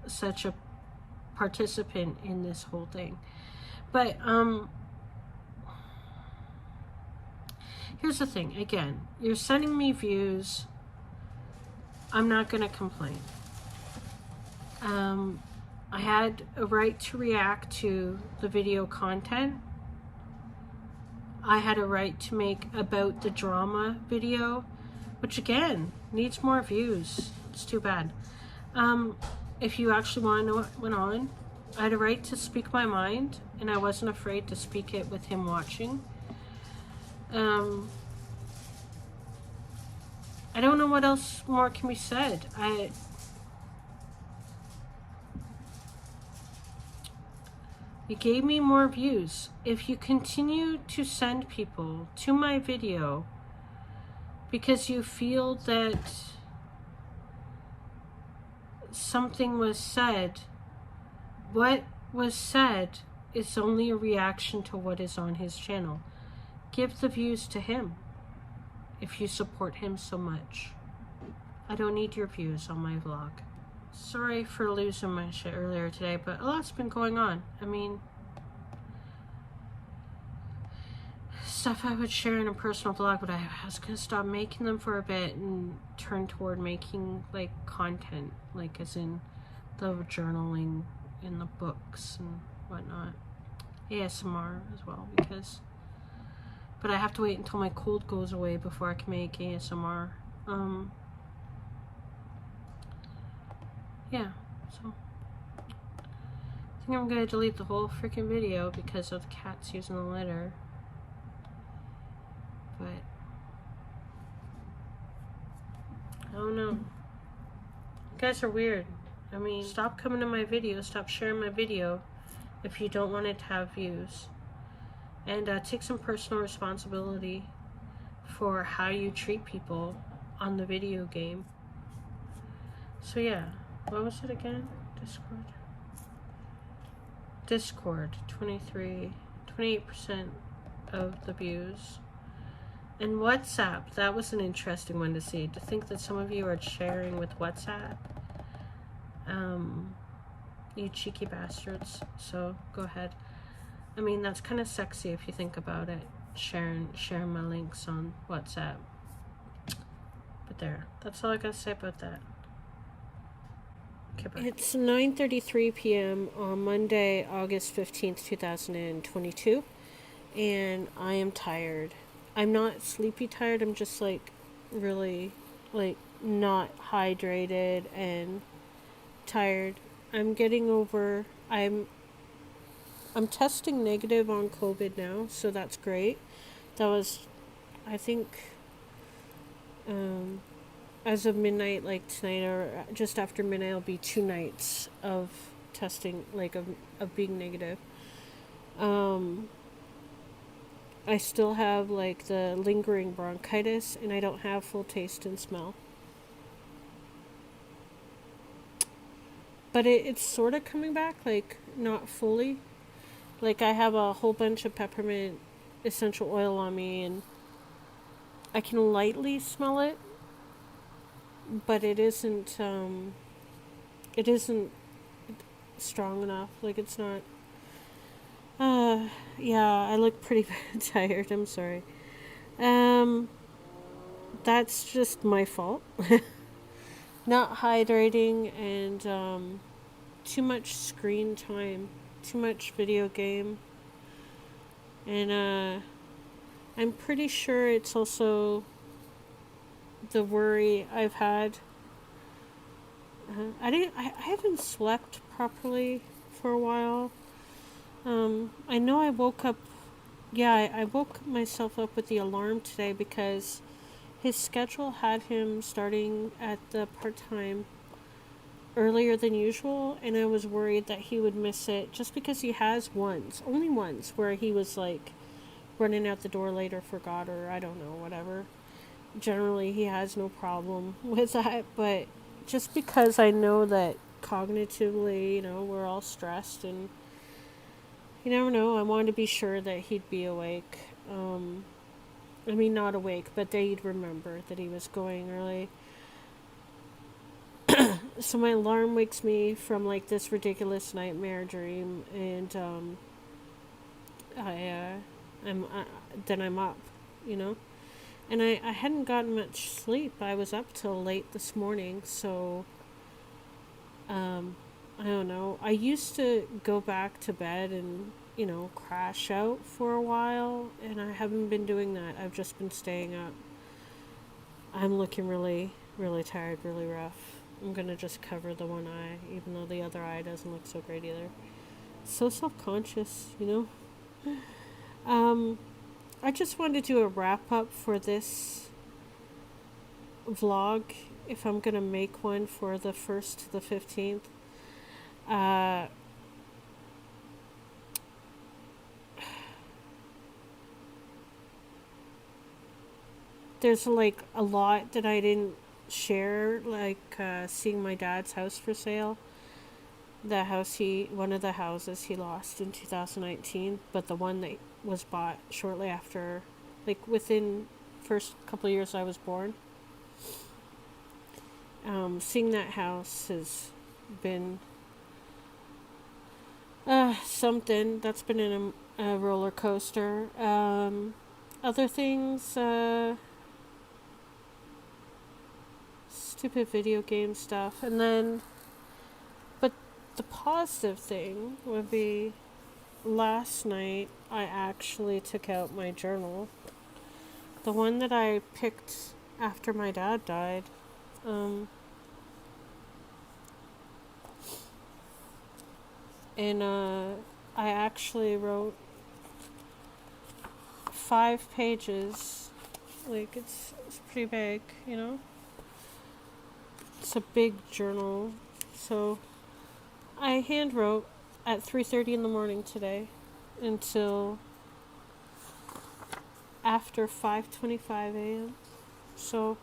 such a participant in this whole thing. But here's the thing. Again, you're sending me views. I'm not going to complain. I had a right to react to the video content. I had a right to make About the Drama video, which again needs more views. It's too bad. If you actually want to know what went on, I had a right to speak my mind, and I wasn't afraid to speak it with him watching. I don't know what else more can be said. You gave me more views. If you continue to send people to my video because you feel that something was said, what was said is only a reaction to what is on his channel. Give the views to him if you support him so much. I don't need your views on my vlog. Sorry for losing my shit earlier today, but a lot's been going on. I mean, stuff I would share in a personal vlog, but I was gonna stop making them for a bit and turn toward making like content, like as in the journaling in the books and whatnot. ASMR as well, but I have to wait until my cold goes away before I can make ASMR. Yeah, so I think I'm gonna delete the whole freaking video because of the cats using the litter. But don't know. You guys are weird. I mean, stop coming to my video, stop sharing my video if you don't want it to have views. And take some personal responsibility for how you treat people on the video game. So yeah, what was it again? Discord, 28% of the views. And WhatsApp, that was an interesting one to see. To think that some of you are sharing with WhatsApp. You cheeky bastards. So go ahead. I mean, that's kind of sexy if you think about it. Sharing my links on WhatsApp. But there, that's all I gotta say about that. Okay, bye. It's 9:33 p.m. on Monday, August 15th, 2022. And I am tired. I'm not sleepy tired, I'm just like really like not hydrated and tired. I'm getting over, I'm testing negative on COVID now, so that's great. That was, I think, as of midnight, like tonight or just after midnight, it'll be 2 nights of testing, like of being negative. I still have like the lingering bronchitis, and I don't have full taste and smell. But it's sort of coming back, like not fully. Like I have a whole bunch of peppermint essential oil on me, and I can lightly smell it, but it isn't strong enough. Like it's not. Yeah, I look pretty tired. I'm sorry. That's just my fault. Not hydrating and too much screen time, too much video game, and I'm pretty sure it's also the worry I've had. I haven't slept properly for a while. I know I woke up. Yeah, I woke myself up with the alarm today because his schedule had him starting at the part-time earlier than usual, and I was worried that he would miss it just because he has only once, where he was like running out the door late or forgot or I don't know, whatever. Generally, he has no problem with that, but just because I know that cognitively, we're all stressed and you never know, I wanted to be sure that he'd be awake. I mean, not awake, but that he'd remember that he was going early. So my alarm wakes me from like this ridiculous nightmare dream, and then I'm up, and I hadn't gotten much sleep. I was up till late this morning, so I don't know. I used to go back to bed and crash out for a while, and I haven't been doing that. I've just been staying up. I'm looking really, really tired, really rough. I'm gonna just cover the one eye, even though the other eye doesn't look so great either. So self-conscious, I just wanted to do a wrap-up for this vlog, if I'm gonna make one for the 1st to the 15th. There's like a lot that I didn't share, like seeing my dad's house for sale. One of the houses he lost in 2019, but the one that was bought shortly after, like within first couple of years I was born. Seeing that house has been something that's been in a roller coaster. Other things, stupid video game stuff, and then, but the positive thing would be last night I actually took out my journal, the one that I picked after my dad died. And I actually wrote 5 pages. Like it's pretty big, it's a big journal. So I hand wrote at 3:30 in the morning today until after 5:25 a.m. So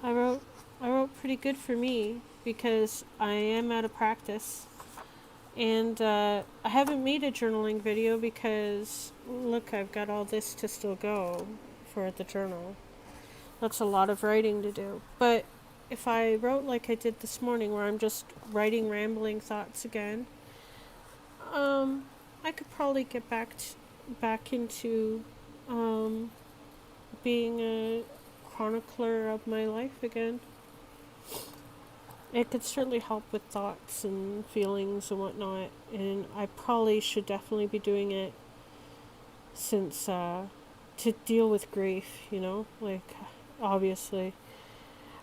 I wrote pretty good for me because I am out of practice. And I haven't made a journaling video because, look, I've got all this to still go for the journal. That's a lot of writing to do. But if I wrote like I did this morning, where I'm just writing rambling thoughts again, I could probably get back into being a chronicler of my life again. It could certainly help with thoughts and feelings and whatnot, and I probably should definitely be doing it since to deal with grief, like obviously.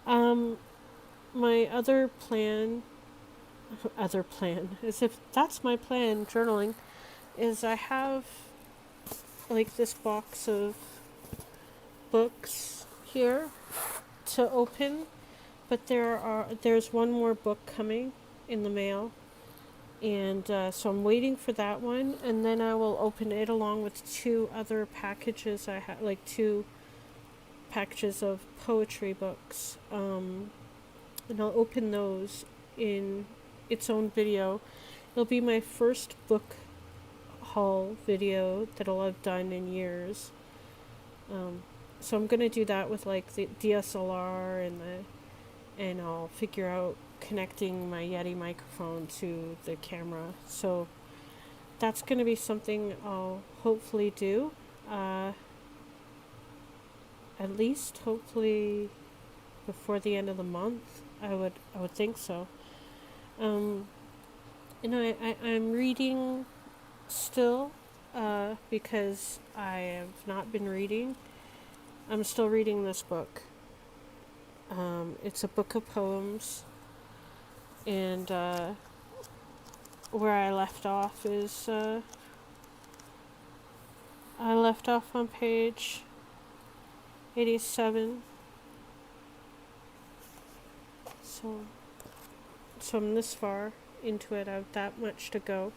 My other plan, as if that's my plan, journaling, is I have like this box of books here to open. But there's one more book coming in the mail, and so I'm waiting for that one, and then I will open it along with two other packages I have, like 2 packages of poetry books, and I'll open those in its own video. It'll be my first book haul video that I'll have done in years. So I'm gonna do that with like the DSLR and I'll figure out connecting my Yeti microphone to the camera. So that's going to be something I'll hopefully do. At least hopefully before the end of the month. I would think so. I'm reading still because I have not been reading. I'm still reading this book. It's a book of poems, and where I left off is I left off on page 87. So I'm this far into it. I have that much to go.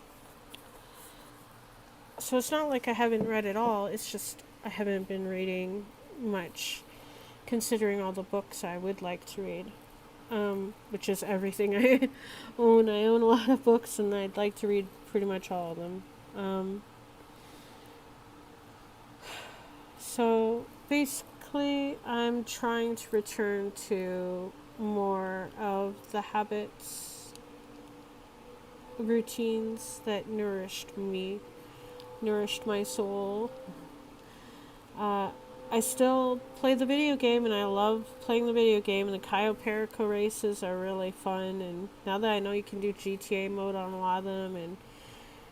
So it's not like I haven't read it all. It's just I haven't been reading much, considering all the books I would like to read, which is everything I own. I own a lot of books, and I'd like to read pretty much all of them. So basically, I'm trying to return to more of the habits, routines that nourished me, nourished my soul. I still play the video game, and I love playing the video game, and the Cayo Perico races are really fun, and now that I know you can do GTA mode on a lot of them and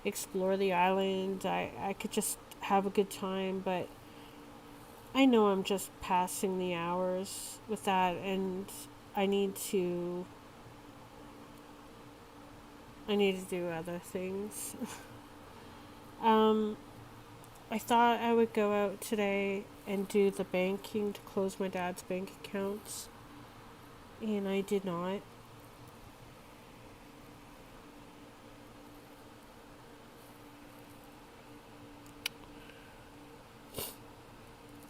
explore the island, I could just have a good time, but I know I'm just passing the hours with that, and I need to do other things. I thought I would go out today and do the banking to close my dad's bank accounts, and I did not.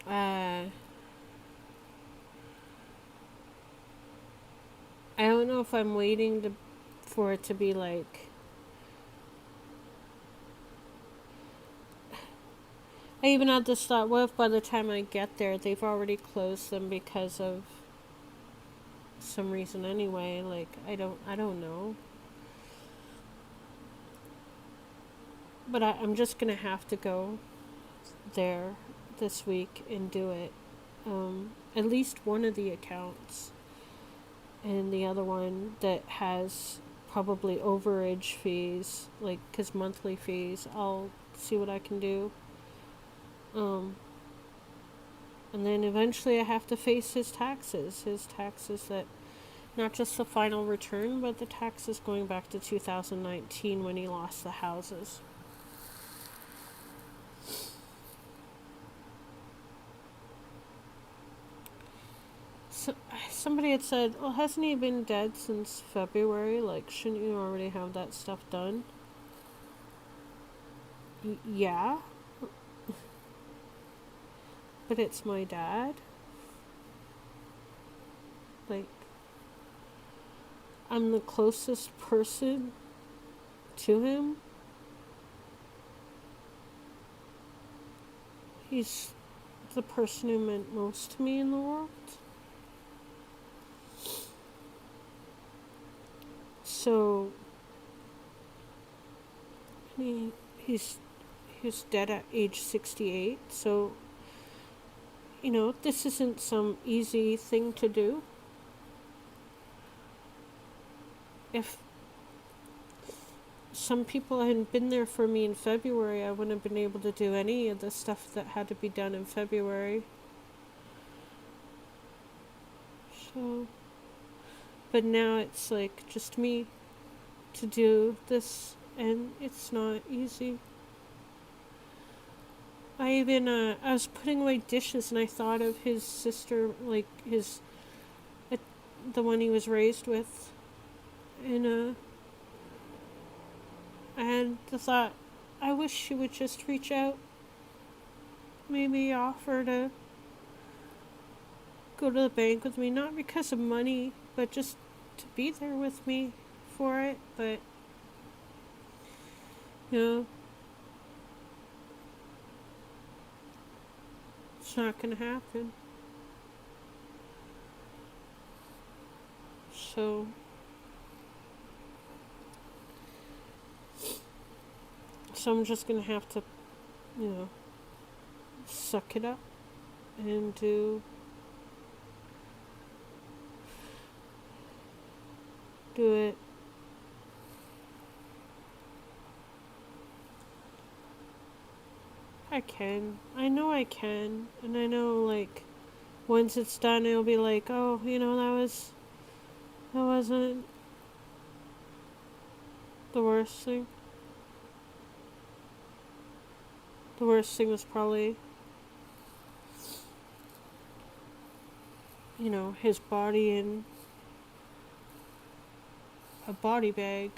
I don't know if I'm waiting for it to be like... I even had this thought, what if by the time I get there they've already closed them because of some reason anyway? Like, I don't know. But I'm just gonna have to go there this week and do it. At least one of the accounts. And the other one that has probably overage fees, like, 'cause monthly fees, I'll see what I can do. And then eventually I have to face his taxes that, not just the final return, but the taxes going back to 2019 when he lost the houses. somebody had said, well, hasn't he been dead since February? Like, shouldn't you already have that stuff done? Yeah. But it's my dad. Like, I'm the closest person to him. He's the person who meant most to me in the world. So, he's dead at age 68. So, this isn't some easy thing to do. If some people hadn't been there for me in February, I wouldn't have been able to do any of the stuff that had to be done in February. So, but now it's like just me to do this, and it's not easy. I was putting away dishes and I thought of his sister, like the one he was raised with. And I had the thought, I wish she would just reach out. Maybe offer to go to the bank with me, not because of money, but just to be there with me for it. But, it's not going to happen. So, I'm just going to have to, suck it up and do it. I can. I know I can. And I know, like, once it's done, it'll be like, oh, that wasn't the worst thing. The worst thing was probably, his body in a body bag.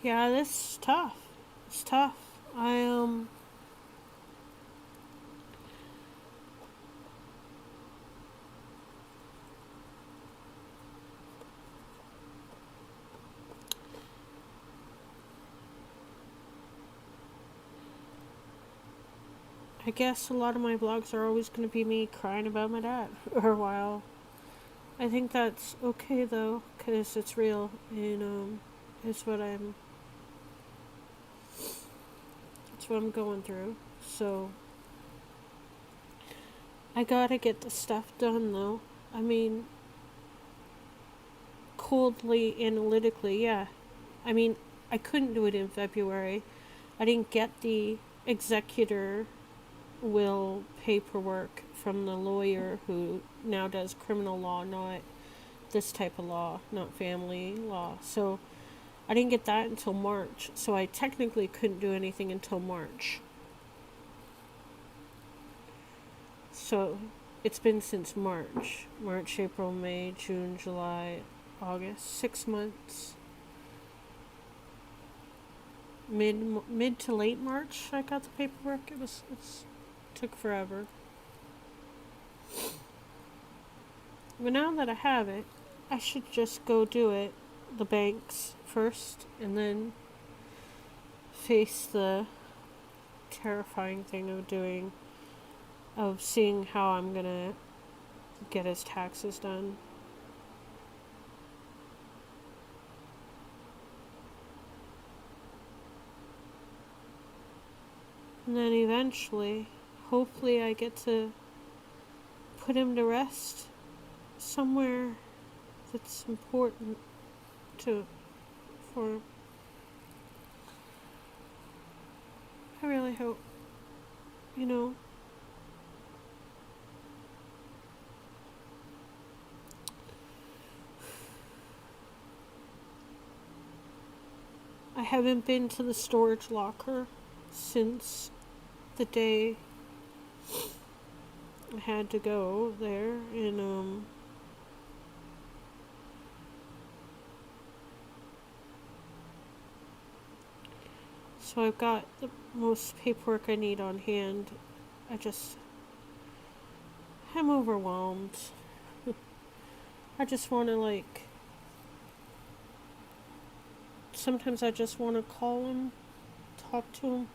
Yeah, this is tough. It's tough. I guess a lot of my vlogs are always going to be me crying about my dad for a while. I think that's okay though, because it's real, and it's what I'm going through. So I gotta get the stuff done though. I mean, coldly, analytically, yeah. I mean, I couldn't do it in February. I didn't get the executor will paperwork from the lawyer who now does criminal law, not this type of law, not family law. So I didn't get that until March. So I technically couldn't do anything until March. So it's been since March. March, April, May, June, July, August. 6 months. Mid to late March I got the paperwork. It took forever. But now that I have it, I should just go do it, the banks first, and then face the terrifying thing of seeing how I'm gonna get his taxes done. And then eventually, hopefully I get to put him to rest somewhere that's important for him. I really hope, I haven't been to the storage locker since the day I had to go there, and so I've got the most paperwork I need on hand. I'm overwhelmed. I just want to, sometimes I just want to call him, talk to him,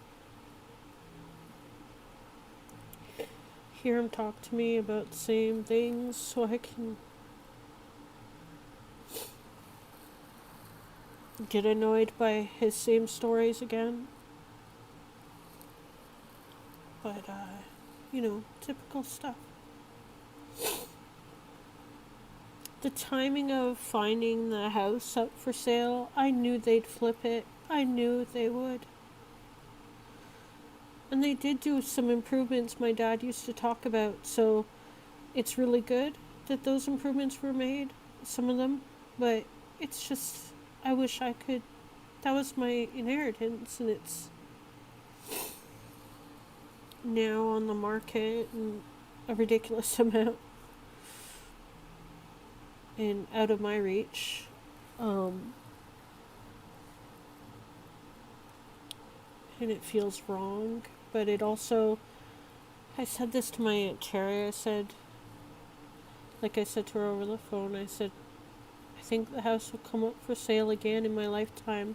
hear him talk to me about the same things so I can get annoyed by his same stories again. But, typical stuff. The timing of finding the house up for sale, I knew they'd flip it. I knew they would. And they did do some improvements my dad used to talk about, so it's really good that those improvements were made, some of them, but it's just, I wish I could, that was my inheritance, and it's now on the market and a ridiculous amount and out of my reach. And it feels wrong, but it also, I said this to my Aunt Terry, I said to her over the phone, I said, I think the house will come up for sale again in my lifetime,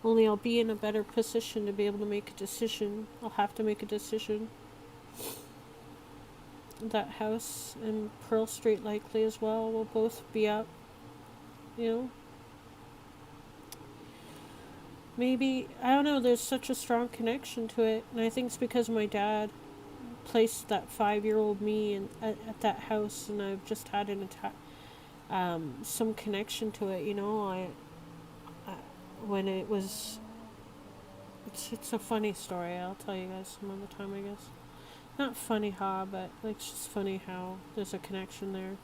only I'll be in a better position to be able to make a decision. I'll have to make a decision. That house and Pearl Street likely as well will both be up, Maybe, I don't know, there's such a strong connection to it, and I think it's because my dad placed that 5-year-old me at that house, and I've just had some connection to it, when it was, it's a funny story, I'll tell you guys some other time, I guess. Not funny but it's just funny how there's a connection there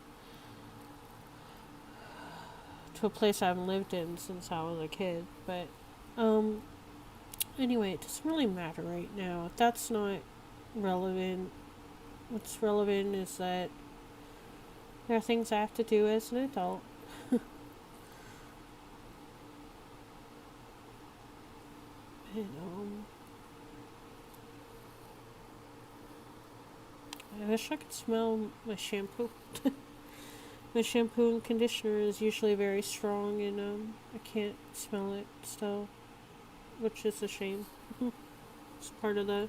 to a place I haven't lived in since I was a kid. But anyway, it doesn't really matter right now. That's not relevant. What's relevant is that there are things I have to do as an adult. And I wish I could smell my shampoo. My shampoo and conditioner is usually very strong, and I can't smell it still, which is a shame. It's part of the...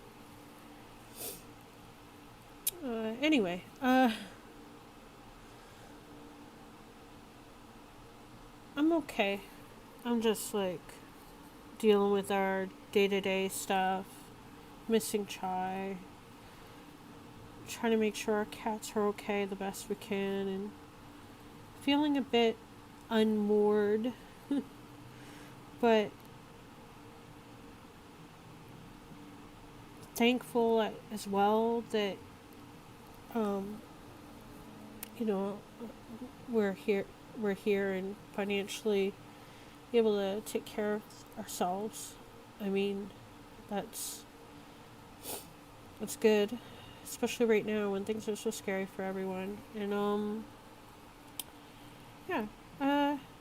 anyway, I'm okay. I'm just, dealing with our day-to-day stuff, missing Chai, trying to make sure our cats are okay the best we can, and feeling a bit unmoored, but thankful as well that we're here and financially able to take care of ourselves. I mean, that's good, especially right now when things are so scary for everyone. And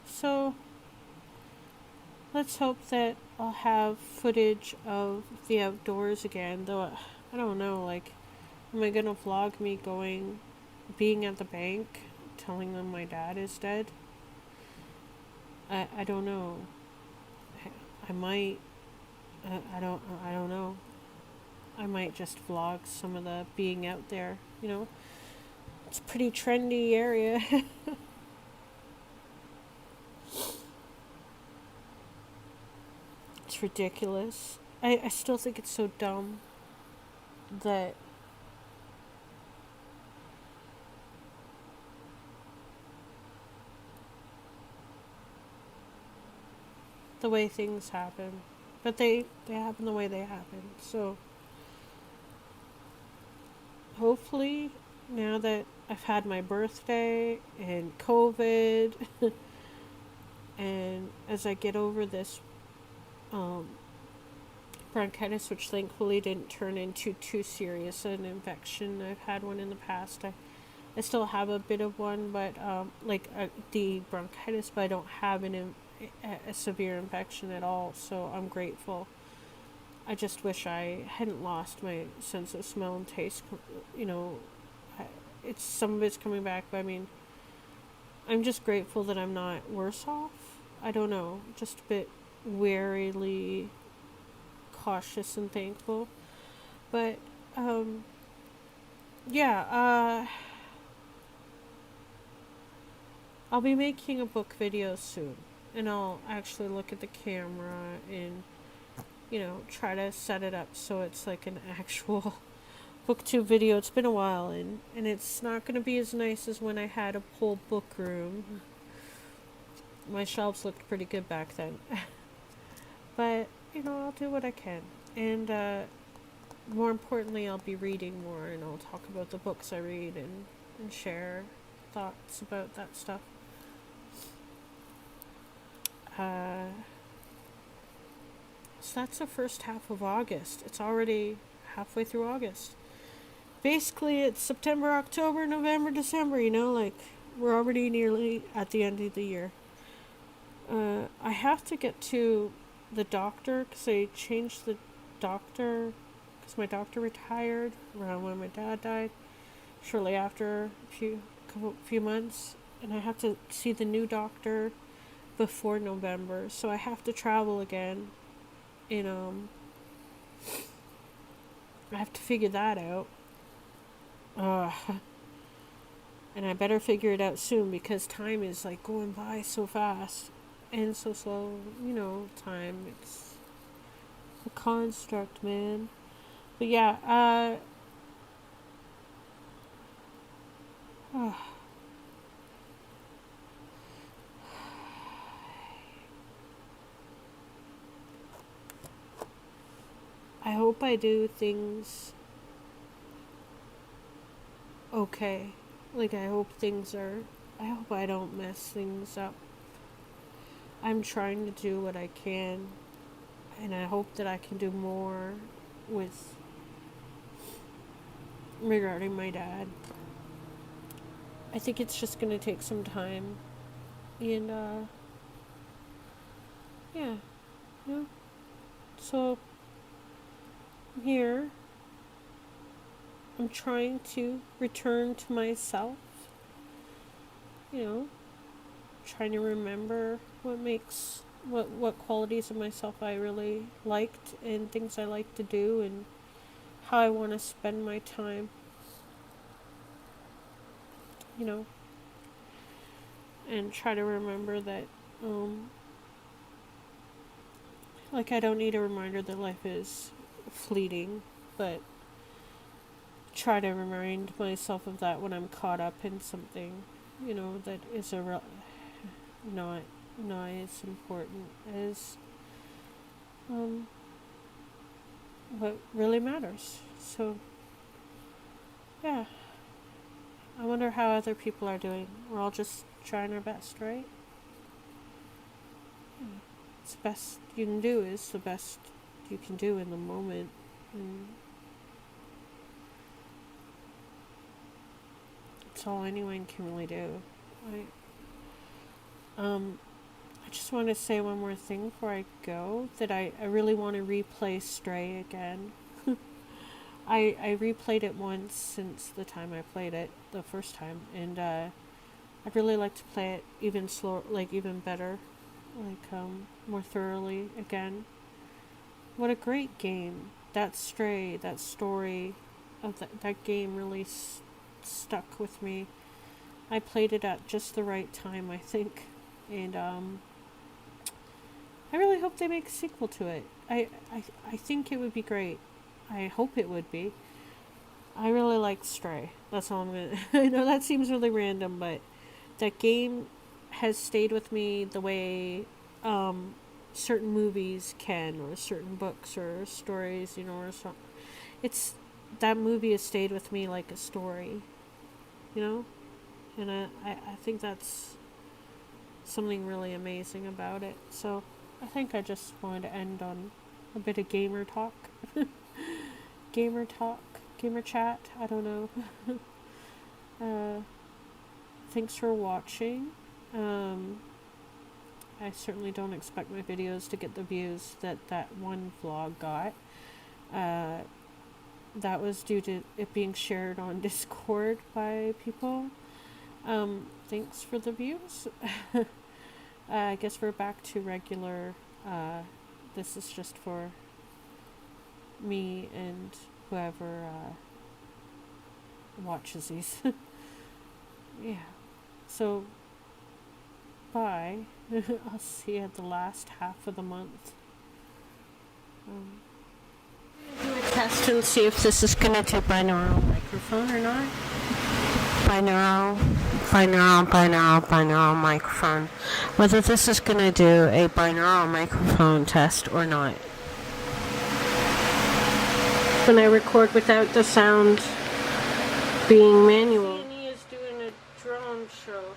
so let's hope that I'll have footage of the outdoors again, though I don't know, am I gonna vlog me being at the bank, telling them my dad is dead? I don't know. I might, I don't know. I might just vlog some of the being out there, It's a pretty trendy area. It's ridiculous. I still think it's so dumb that the way things happen. But they happen the way they happen. So hopefully, now that I've had my birthday and COVID, and as I get over this bronchitis, which thankfully didn't turn into too serious an infection. I've had one in the past. I still have a bit of one, but the bronchitis, but I don't have a severe infection at all. So I'm grateful. I just wish I hadn't lost my sense of smell and taste. You know, it's some of it's coming back, but I mean, I'm just grateful that I'm not worse off. I don't know, just a bit warily cautious and thankful. But yeah, I'll be making a book video soon, and I'll actually look at the camera and try to set it up so it's like an actual booktube video. It's been a while, and it's not going to be as nice as when I had a whole book room. My shelves looked pretty good back then. But I'll do what I can, and more importantly, I'll be reading more, and I'll talk about the books I read and share thoughts about that stuff. So that's the first half of August. It's already halfway through August. Basically, it's September, October, November, December, like we're already nearly at the end of the year. I have to get to the doctor because I changed the doctor because my doctor retired around when my dad died, shortly after a few months, and I have to see the new doctor before November, so I have to travel again, and I have to figure that out. And I better figure it out soon because time is like going by so fast and so slow. Time, it's a construct, man. But yeah, I hope I do things okay. Like, I hope I don't mess things up. I'm trying to do what I can, and I hope that I can do more regarding my dad. I think it's just going to take some time, and yeah, so I'm here. I'm trying to return to myself, trying to remember what qualities of myself I really liked and things I like to do and how I want to spend my time, and try to remember that, I don't need a reminder that life is fleeting, but try to remind myself of that when I'm caught up in something, that is not as important as what really matters. So yeah, I wonder how other people are doing. We're all just trying our best, right? It's the best you can do is the best you can do in the moment, and it's all anyone can really do. I just want to say one more thing before I go, that I really want to replay Stray again. I replayed it once since the time I played it the first time, and I'd really like to play it even slower, even better, more thoroughly again. What a great game. That Stray, that story of that game really stuck with me. I played it at just the right time, I think, and I really hope they make a sequel to it. I think it would be great. I hope it would be. I really like Stray. That's all I'm gonna. I know that seems really random, but that game has stayed with me the way certain movies can, or certain books or stories, or so. It's that movie has stayed with me like a story, and I think that's something really amazing about it. So I think I just wanted to end on a bit of gamer talk. Gamer talk, gamer chat, I don't know. Thanks for watching. I certainly don't expect my videos to get the views that one vlog got. That was due to it being shared on Discord by people. Thanks for the views. I guess we're back to regular. This is just for me and whoever watches these. Yeah. So, bye. I'll see you at the last half of the month. Do a test and see if this is going to do binaural microphone or not. Binaural microphone. Whether this is going to do a binaural microphone test or not. When I record without the sound being manual. CNE is doing a drone show.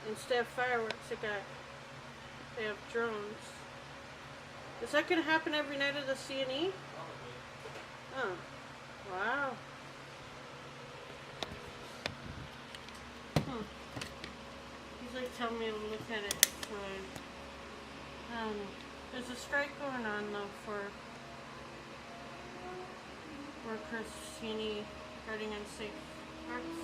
Instead of fireworks, they have drones. Is that going to happen every night of the CNE? Oh, wow. He's like telling me to look at it. So, there's a strike going on though for workers CNE regarding unsafe parks.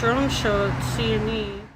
Drone show at CNE.